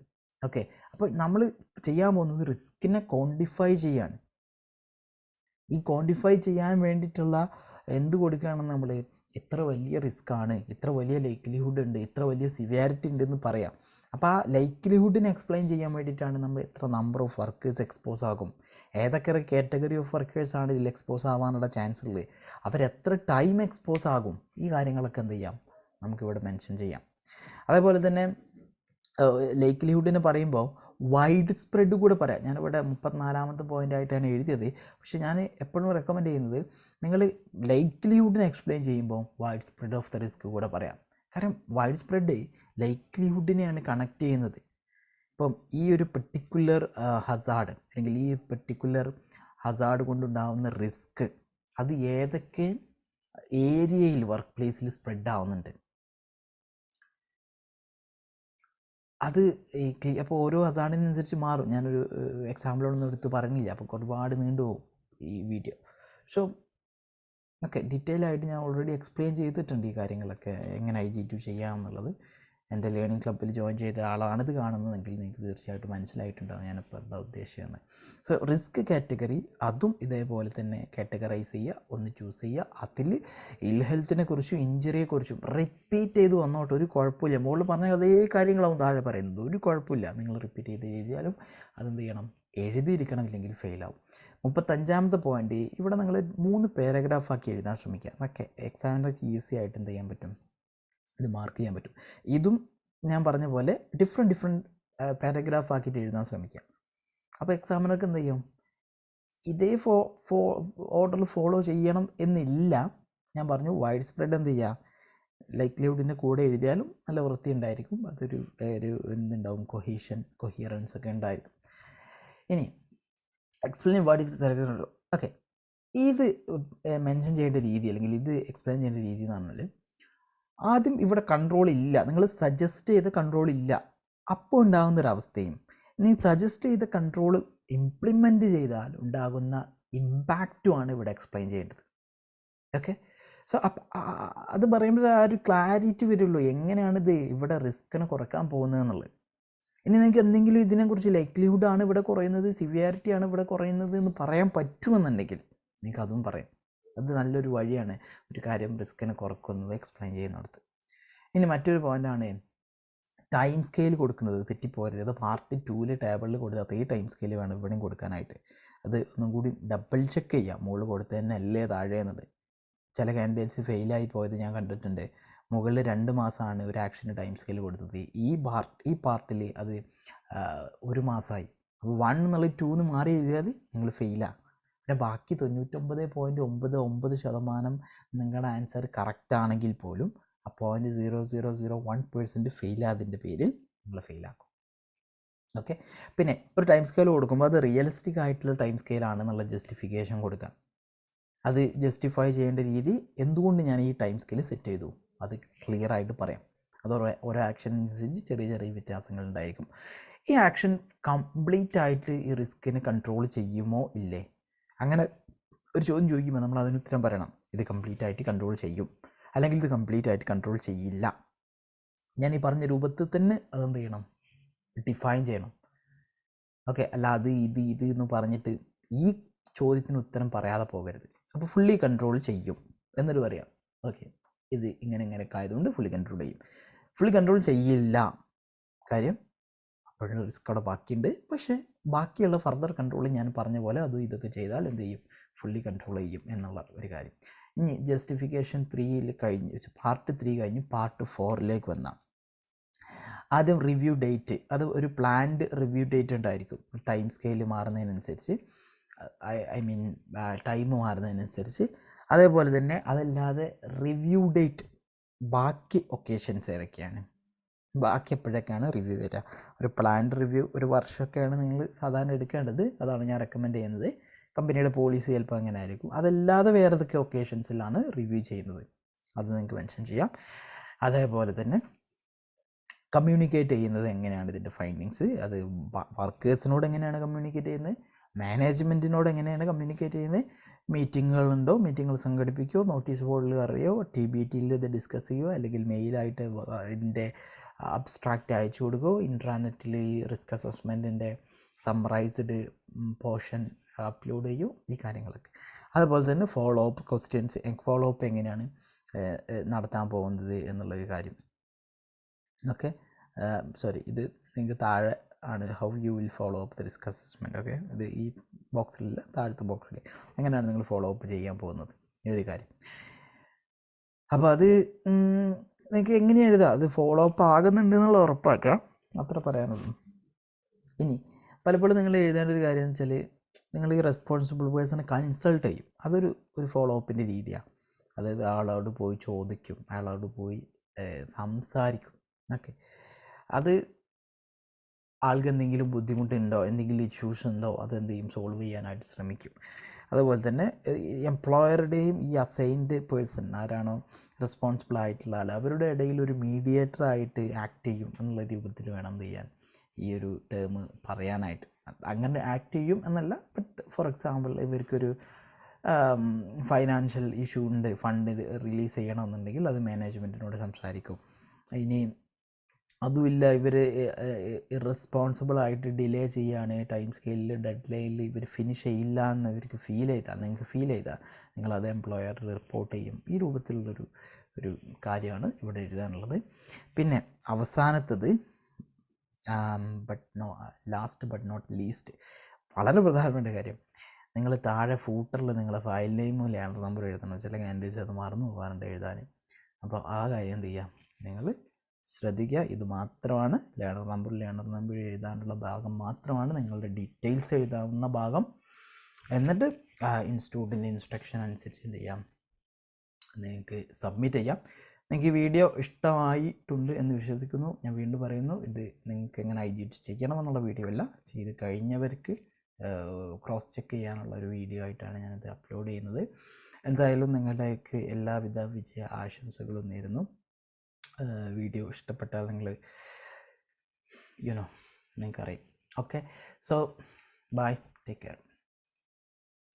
ഓക്കെ, അപ്പോൾ നമ്മൾ ചെയ്യാൻ പോകുന്നത് റിസ്കിനെ ക്വാണ്ടിഫൈ ചെയ്യാണ്. ഈ ക്വാണ്ടിഫൈ ചെയ്യാൻ വേണ്ടിയിട്ടുള്ള എന്ത് കൊടുക്കുകയാണെന്ന് നമ്മൾ എത്ര വലിയ റിസ്ക്കാണ്, എത്ര വലിയ ലൈക്ലിഹുഡ് ഉണ്ട്, എത്ര വലിയ സിവിയാരിറ്റി ഉണ്ടെന്ന് പറയാം. അപ്പോൾ ആ ലൈക്ലിഹുഡിനെ എക്സ്പ്ലെയിൻ ചെയ്യാൻ വേണ്ടിയിട്ടാണ് നമ്മൾ എത്ര നമ്പർ ഓഫ് വർക്കേഴ്സ് എക്സ്പോസ് ആകും, ഏതൊക്കെ കാറ്റഗറി ഓഫ് വർക്കേഴ്സാണ് ഇതിൽ എക്സ്പോസ് ആവാനുള്ള ചാൻസ് ഉള്ളത്, അവരെത്ര ടൈം എക്സ്പോസ് ആകും, ഈ കാര്യങ്ങളൊക്കെ എന്ത് ചെയ്യാം, നമുക്കിവിടെ മെൻഷൻ ചെയ്യാം. അതേപോലെ തന്നെ ലൈക്ലിഹുഡിനെ പറയുമ്പോൾ വൈഡ് സ്പ്രെഡ് കൂടെ പറയാം. ഞാനിവിടെ 34ാമത്തെ പോയിൻ്റായിട്ടാണ് എഴുതിയത്. പക്ഷേ ഞാൻ എപ്പോഴും റെക്കമെൻഡ് ചെയ്യുന്നത് നിങ്ങൾ ലൈക്ലിഹുഡിനെ എക്സ്പ്ലെയിൻ ചെയ്യുമ്പോൾ wide spread of the risk കൂടെ പറയാം. കാരണം വൈഡ് സ്പ്രെഡ് ലൈക്ലിഹുഡിനെയാണ് കണക്ട് ചെയ്യുന്നത്. ഇപ്പം ഈ ഒരു പെർട്ടിക്കുലർ ഹസാർഡ്, അല്ലെങ്കിൽ ഈ പെർട്ടിക്കുലർ ഹസാർഡ് കൊണ്ടുണ്ടാകുന്ന റിസ്ക് അത് ഏതൊക്കെ ഏരിയയിൽ വർക്ക് പ്ലേസിൽ സ്പ്രെഡ് ആവുന്നുണ്ട്, അത് അപ്പോൾ ഓരോ ഹസാർഡിനനുസരിച്ച് മാറും. ഞാനൊരു എക്സാമ്പിളൊന്നും എടുത്ത് പറഞ്ഞില്ല, അപ്പോൾ ഒരുപാട് നീണ്ടുപോകും ഈ വീഡിയോ. സോ ഓക്കെ, ഡീറ്റെയിൽ ആയിട്ട് ഞാൻ ഓൾറെഡി എക്സ്പ്ലെയിൻ ചെയ്തിട്ടുണ്ട് ഈ കാര്യങ്ങളൊക്കെ, എങ്ങനെ IG2 ചെയ്യാമെന്നുള്ളത്. എൻ്റെ ലേണിംഗ് ക്ലബ്ബിൽ ജോയിൻ ചെയ്ത ആളാണിത് കാണുന്നതെങ്കിൽ നിങ്ങൾക്ക് തീർച്ചയായിട്ടും മനസ്സിലായിട്ടുണ്ടാകും ഞാനിപ്പോൾ എന്താ ഉദ്ദേശിച്ചതെന്ന്. സോ റിസ്ക് കാറ്റഗറി അതും ഇതേപോലെ തന്നെ കാറ്റഗറൈസ് ചെയ്യുക, ഒന്ന് ചൂസ് ചെയ്യുക. അതിൽ ഇൽ ഹെൽത്തിനെ കുറിച്ചും ഇഞ്ചുറിയെക്കുറിച്ചും റിപ്പീറ്റ് ചെയ്ത് വന്നോട്ട്, ഒരു കുഴപ്പമില്ല. മുകളിൽ പറഞ്ഞ അതേ കാര്യങ്ങളാവും താഴെ പറയുന്നത്, ഒരു കുഴപ്പമില്ല. നിങ്ങൾ റിപ്പീറ്റ് ചെയ്ത് എഴുതിയാലും അതെന്ത് ചെയ്യണം, എഴുതിയിരിക്കണം, ഇല്ലെങ്കിൽ ഫെയിലാവും. 35ാമത്തെ പോയിൻ്റ്, ഇവിടെ നിങ്ങൾ 3 പാരഗ്രാഫാക്കി എഴുതാൻ ശ്രമിക്കുക. ഓക്കെ, എക്സാമിനർക്ക് ഈസി ആയിട്ട് എന്ത് ചെയ്യാൻ പറ്റും, ഇത് മാർക്ക് ചെയ്യാൻ പറ്റും. ഇതും ഞാൻ പറഞ്ഞ പോലെ ഡിഫറെൻറ്റ് പാരഗ്രാഫ് ആക്കിയിട്ട് എഴുതാൻ ശ്രമിക്കുക. അപ്പോൾ എക്സാമിനർക്ക് എന്ത് ചെയ്യും, ഇതേ ഓർഡറിൽ ഫോളോ ചെയ്യണം എന്നില്ല. ഞാൻ പറഞ്ഞു വൈഡ് സ്പ്രെഡ് എന്ത് ചെയ്യുക, ലൈക്ലിഹുഡിൻ്റെ കൂടെ എഴുതിയാലും നല്ല വൃത്തി ഉണ്ടായിരിക്കും. അതൊരു എന്തുണ്ടാവും, കൊഹിയറൻസ് ഒക്കെ ഉണ്ടായിരിക്കും. ഇനി explain what is select. Okay, ഇത് മെൻഷൻ ചെയ്യേണ്ട രീതി, അല്ലെങ്കിൽ ഇത് എക്സ്പ്ലെയിൻ ചെയ്യേണ്ട രീതി എന്ന് പറഞ്ഞാൽ ആദ്യം ഇവിടെ കൺട്രോൾ ഇല്ല, നിങ്ങൾ സജസ്റ്റ് ചെയ്ത കൺട്രോൾ ഇല്ല, അപ്പോൾ ഉണ്ടാകുന്നൊരവസ്ഥയും ഇനി സജസ്റ്റ് ചെയ്ത കൺട്രോൾ ഇംപ്ലിമെൻറ്റ് ചെയ്താൽ ഉണ്ടാകുന്ന ഇമ്പാക്റ്റുമാണ് ഇവിടെ എക്സ്പ്ലെയിൻ ചെയ്യേണ്ടത്. ഓക്കെ, സോ അത് പറയുമ്പോൾ ആ ഒരു ക്ലാരിറ്റി വരുള്ളൂ എങ്ങനെയാണ് ഇത് ഇവിടെ റിസ്കിനെ കുറയ്ക്കാൻ പോകുന്നത് എന്നുള്ളത്. ഇനി നിങ്ങൾക്ക് എന്തെങ്കിലും ഇതിനെക്കുറിച്ച് ലൈക്ലിഹുഡാണ് ഇവിടെ കുറയുന്നത്, സിവിയാരിറ്റിയാണ് ഇവിടെ കുറയുന്നത് എന്ന് പറയാൻ പറ്റുമെന്നുണ്ടെങ്കിൽ നിങ്ങൾക്ക് അതും പറയാം. അത് നല്ലൊരു വഴിയാണ് ഒരു കാര്യം റിസ്കിനെ കുറക്കുന്നത് എക്സ്പ്ലെയിൻ ചെയ്യുന്നിടത്ത്. ഇനി മറ്റൊരു പോയിൻ്റാണ് ടൈം സ്കെയിൽ കൊടുക്കുന്നത് തെറ്റിപ്പോരുത്. അത് പാർട്ട് 2 ടേബിളിൽ കൊടുത്ത അതേ ടൈം സ്കെയിൽ വേണം ഇവിടെയും കൊടുക്കാനായിട്ട്. അത് ഒന്നും കൂടി ഡബിൾ ചെക്ക് ചെയ്യാം, മുകളിൽ കൊടുത്ത് തന്നെ അല്ലേ താഴെ എന്നുള്ളത്. ചില കാൻഡിഡേറ്റ്സ് ഫെയിലായി പോയത് ഞാൻ കണ്ടിട്ടുണ്ട്. മുകളിൽ 2 മാസമാണ് ഒരു ആക്ഷന് ടൈം സ്കെയിൽ കൊടുത്തത്, ഈ പാർട്ടിൽ അത് 1 മാസമായി. അപ്പോൾ 1 എന്നുള്ളത് 2 മാറി എഴുതിയാൽ നിങ്ങൾ ഫെയിലാണ്. പിന്നെ ബാക്കി 99.99% നിങ്ങളുടെ ആൻസർ കറക്റ്റ് ആണെങ്കിൽ പോലും ആ 0.0001% ഫെയിലായതിൻ്റെ പേരിൽ നിങ്ങൾ ഫെയിലാക്കും. ഓക്കെ, പിന്നെ ഒരു ടൈം സ്കെയിൽ കൊടുക്കുമ്പോൾ അത് റിയലിസ്റ്റിക് ആയിട്ടുള്ള ടൈം സ്കെയിലാണെന്നുള്ള ജസ്റ്റിഫിക്കേഷൻ കൊടുക്കാം. അത് ജസ്റ്റിഫൈ ചെയ്യേണ്ട രീതി, എന്തുകൊണ്ട് ഞാൻ ഈ ടൈം സ്കെയിൽ സെറ്റ് ചെയ്തു, അത് ക്ലിയർ ആയിട്ട് പറയാം. അത് ഓരോ ആക്ഷൻ അനുസരിച്ച് ചെറിയ ചെറിയ വ്യത്യാസങ്ങൾ ഉണ്ടായിരിക്കും. ഈ ആക്ഷൻ കംപ്ലീറ്റ് ആയിട്ട് ഈ റിസ്കിനെ കൺട്രോൾ ചെയ്യുമോ ഇല്ലേ, അങ്ങനെ ഒരു ചോദ്യം ചോദിക്കുമ്പോൾ നമ്മൾ അതിന് ഉത്തരം പറയണം. ഇത് കംപ്ലീറ്റ് ആയിട്ട് കൺട്രോൾ ചെയ്യും, അല്ലെങ്കിൽ ഇത് കംപ്ലീറ്റ് ആയിട്ട് കൺട്രോൾ ചെയ്യില്ല. ഞാൻ ഈ പറഞ്ഞ രൂപത്തിൽ തന്നെ അതെന്ത് ചെയ്യണം, ഡിഫൈൻ ചെയ്യണം. ഓക്കെ, അല്ല അത് ഇത് എന്ന് പറഞ്ഞിട്ട് ഈ ചോദ്യത്തിന് ഉത്തരം പറയാതെ പോകരുത്. അപ്പോൾ ഫുള്ളി കൺട്രോൾ ചെയ്യും എന്നൊരു പറയാം. ഓക്കെ, ഇത് ഇങ്ങനെയൊക്കെ ആയതുകൊണ്ട് ഫുള്ളി കൺട്രോൾ ചെയ്യും. ഫുള്ളി കൺട്രോൾ ചെയ്യില്ല, കാര്യം അപ്പോഴും റിസ്ക് അവിടെ ബാക്കിയുണ്ട്. പക്ഷേ ബാക്കിയുള്ള ഫർദർ കൺട്രോൾ ഞാൻ പറഞ്ഞ പോലെ ഇതൊക്കെ ചെയ്താൽ എന്ത് ചെയ്യും, ഫുള്ളി കൺട്രോൾ ചെയ്യും എന്നുള്ള ഒരു കാര്യം. ഇനി ജസ്റ്റിഫിക്കേഷൻ 3 കഴിഞ്ഞ് പാർട്ട് 3 കഴിഞ്ഞ് പാർട്ട് 4 വന്നാൽ ആദ്യം റിവ്യൂ ഡേറ്റ്. അത് ഒരു പ്ലാൻഡ് റിവ്യൂ ഡേറ്റ് ഉണ്ടായിരിക്കും, ടൈം സ്കെയിൽ മാറുന്നതിനനുസരിച്ച്, ഐ മീൻ ടൈം മാറുന്നതിനനുസരിച്ച്. അതേപോലെ തന്നെ അതല്ലാതെ റിവ്യൂ ഡേറ്റ് ബാക്കി ഒക്കേഷൻസ് ഏതൊക്കെയാണ്, ബാക്കി എപ്പോഴൊക്കെയാണ് റിവ്യൂ വരിക. ഒരു പ്ലാൻഡ് റിവ്യൂ ഒരു വർഷമൊക്കെയാണ് നിങ്ങൾ സാധാരണ എടുക്കേണ്ടത്, അതാണ് ഞാൻ റെക്കമെൻഡ് ചെയ്യുന്നത്. കമ്പനിയുടെ പോളിസി ചിലപ്പോൾ അങ്ങനെ ആയിരിക്കും. അതല്ലാതെ വേറെ ഏതൊക്കെ ഒക്കേഷൻസിലാണ് റിവ്യൂ ചെയ്യുന്നത് അത് നിങ്ങൾക്ക് മെൻഷൻ ചെയ്യാം. അതേപോലെ തന്നെ കമ്മ്യൂണിക്കേറ്റ് ചെയ്യുന്നത് എങ്ങനെയാണ്, ഇതിൻ്റെ ഫൈൻഡിങ്സ്, അത് വർക്കേഴ്സിനോട് എങ്ങനെയാണ് കമ്മ്യൂണിക്കേറ്റ് ചെയ്യുന്നത്, മാനേജ്മെൻറ്റിനോട് എങ്ങനെയാണ് കമ്മ്യൂണിക്കേറ്റ് ചെയ്യുന്നത്, മീറ്റിങ്ങുകളുണ്ടോ, മീറ്റിങ്ങുകൾ സംഘടിപ്പിക്കുകയോ, നോട്ടീസ് ബോർഡിൽ അറിയോ, TBTയിൽ ഇത് ഡിസ്കസ് ചെയ്യുകയോ, അല്ലെങ്കിൽ മെയിലായിട്ട് ഇതിൻ്റെ അബ്സ്ട്രാക്റ്റ് അയച്ചു കൊടുക്കുകയോ, ഇൻട്രാനെറ്റിൽ ഈ റിസ്ക് അസസ്മെൻറ്റിൻ്റെ സമ്മറൈസ്ഡ് പോർഷൻ അപ്ലോഡ് ചെയ്യുമോ, ഈ കാര്യങ്ങളൊക്കെ. അതുപോലെ തന്നെ follow up questions, follow up എങ്ങനെയാണ് നടത്താൻ പോകുന്നത് എന്നുള്ളൊരു കാര്യം. ഓക്കെ, സോറി, ഇത് നിങ്ങൾക്ക് താഴെ ആണ്, how you will follow up the risk assessment. Okay, ഇത് ഈ ബോക്സിലില്ല, താഴത്തെ ബോക്സിൽ എങ്ങനെയാണ് നിങ്ങൾ ഫോളോ അപ്പ് ചെയ്യാൻ പോകുന്നത് ഈ ഒരു കാര്യം. അപ്പോൾ അത് നിങ്ങൾക്ക് എങ്ങനെ എഴുതാം, അത് ഫോളോ അപ്പ് ആകുന്നുണ്ട് എന്നുള്ള ഉറപ്പാക്കുക, അത്ര പറയാനുള്ളൂ. ഇനി പലപ്പോഴും നിങ്ങൾ എഴുതേണ്ട ഒരു കാര്യം എന്ന് വെച്ചാൽ, നിങ്ങൾ ഈ റെസ്പോൺസിബിൾ പേഴ്സണെ കൺസൾട്ട് ചെയ്യും. അതൊരു ഫോളോ അപ്പിൻ്റെ രീതിയാണ്. അതായത് ആളോട് പോയി ചോദിക്കും, അയാളോട് പോയി സംസാരിക്കും. ഓക്കെ, അത് ആൾക്ക് എന്തെങ്കിലും ബുദ്ധിമുട്ടുണ്ടോ, എന്തെങ്കിലും ഇഷ്യൂസ് ഉണ്ടോ, അതെന്ത് ചെയ്യും, സോൾവ് ചെയ്യാനായിട്ട് ശ്രമിക്കും. അതുപോലെ തന്നെ എംപ്ലോയറുടെയും ഈ അസൈൻഡ് പേഴ്സൺ ആരാണോ റെസ്പോൺസിബിൾ ആയിട്ടുള്ള ആൾ, അവരുടെ ഇടയിൽ ഒരു മീഡിയേറ്റർ ആയിട്ട് ആക്ട് ചെയ്യും എന്നുള്ള രൂപത്തിൽ വേണം എന്ത് ചെയ്യാൻ, ഈ ഒരു ടേം പറയാനായിട്ട്. അങ്ങനെ ആക്ട് ചെയ്യും എന്നല്ല, ബട്ട് ഫോർ എക്സാമ്പിൾ ഇവർക്കൊരു ഫൈനാൻഷ്യൽ ഇഷ്യൂ ഉണ്ട്, ഫണ്ട് റിലീസ് ചെയ്യണമെന്നുണ്ടെങ്കിൽ അത് മാനേജ്മെൻറ്റിനോട് സംസാരിക്കും. ഇനി അതുമില്ല, ഇവർ ഇറസ്പോൺസിബിളായിട്ട് ഡിലേ ചെയ്യുകയാണ്, ടൈം സ്കെയിലിൽ ഡെഡ് ലൈനിൽ ഇവർ ഫിനിഷ് ചെയ്യില്ല എന്ന് ഇവർക്ക് നിങ്ങൾക്ക് ഫീൽ ചെയ്താൽ നിങ്ങളത് എംപ്ലോയറിൽ റിപ്പോർട്ട് ചെയ്യും. ഈ രൂപത്തിലുള്ളൊരു കാര്യമാണ് ഇവിടെ എഴുതാനുള്ളത്. പിന്നെ അവസാനത്തത് ലാസ്റ്റ് ബട്ട് നോട്ട് ലീസ്റ്റ്, വളരെ പ്രധാനപ്പെട്ട കാര്യം, നിങ്ങൾ താഴെ ഫൂട്ടറിൽ നിങ്ങളെ ഫയൽ നെയിമും ലാൻഡർ നമ്പർ എഴുതണം. ചില കാൻഡിഡേറ്റ്സ് അത് മറന്നു പോകാറുണ്ട് എഴുതാൻ. അപ്പോൾ ആ കാര്യം എന്ത് ചെയ്യുക, നിങ്ങൾ ശ്രദ്ധിക്കുക. ഇത് മാത്രമാണ് ലാൻഡർ നമ്പർ എഴുതാനുള്ള ഭാഗം മാത്രമാണ് നിങ്ങളുടെ ഡീറ്റെയിൽസ് എഴുതാവുന്ന ഭാഗം. എന്നിട്ട് ഇൻസ്റ്റിറ്റ്യൂട്ടിൻ്റെ ഇൻസ്ട്രക്ഷൻ അനുസരിച്ച് എന്ത് ചെയ്യാം, നിങ്ങൾക്ക് സബ്മിറ്റ് ചെയ്യാം. നിങ്ങൾക്ക് ഈ വീഡിയോ ഇഷ്ടമായിട്ടുണ്ട് എന്ന് വിശ്വസിക്കുന്നു. ഞാൻ വീണ്ടും പറയുന്നു, ഇത് നിങ്ങൾക്ക് എങ്ങനെ IGT ചെയ്യണമെന്നുള്ള വീഡിയോ അല്ല, ചെയ്ത് കഴിഞ്ഞവർക്ക് ക്രോസ് ചെക്ക് ചെയ്യാനുള്ള ഒരു വീഡിയോ ആയിട്ടാണ് ഞാനിത് അപ്ലോഡ് ചെയ്യുന്നത്. എന്തായാലും നിങ്ങളുടെയൊക്കെ എല്ലാവിധ വിജയ ആശംസകളും നേരുന്നു. വീഡിയോ ഇഷ്ടപ്പെട്ടാൽ നിങ്ങൾ നിങ്ങൾക്കറിയാം. Okay, so bye, take care.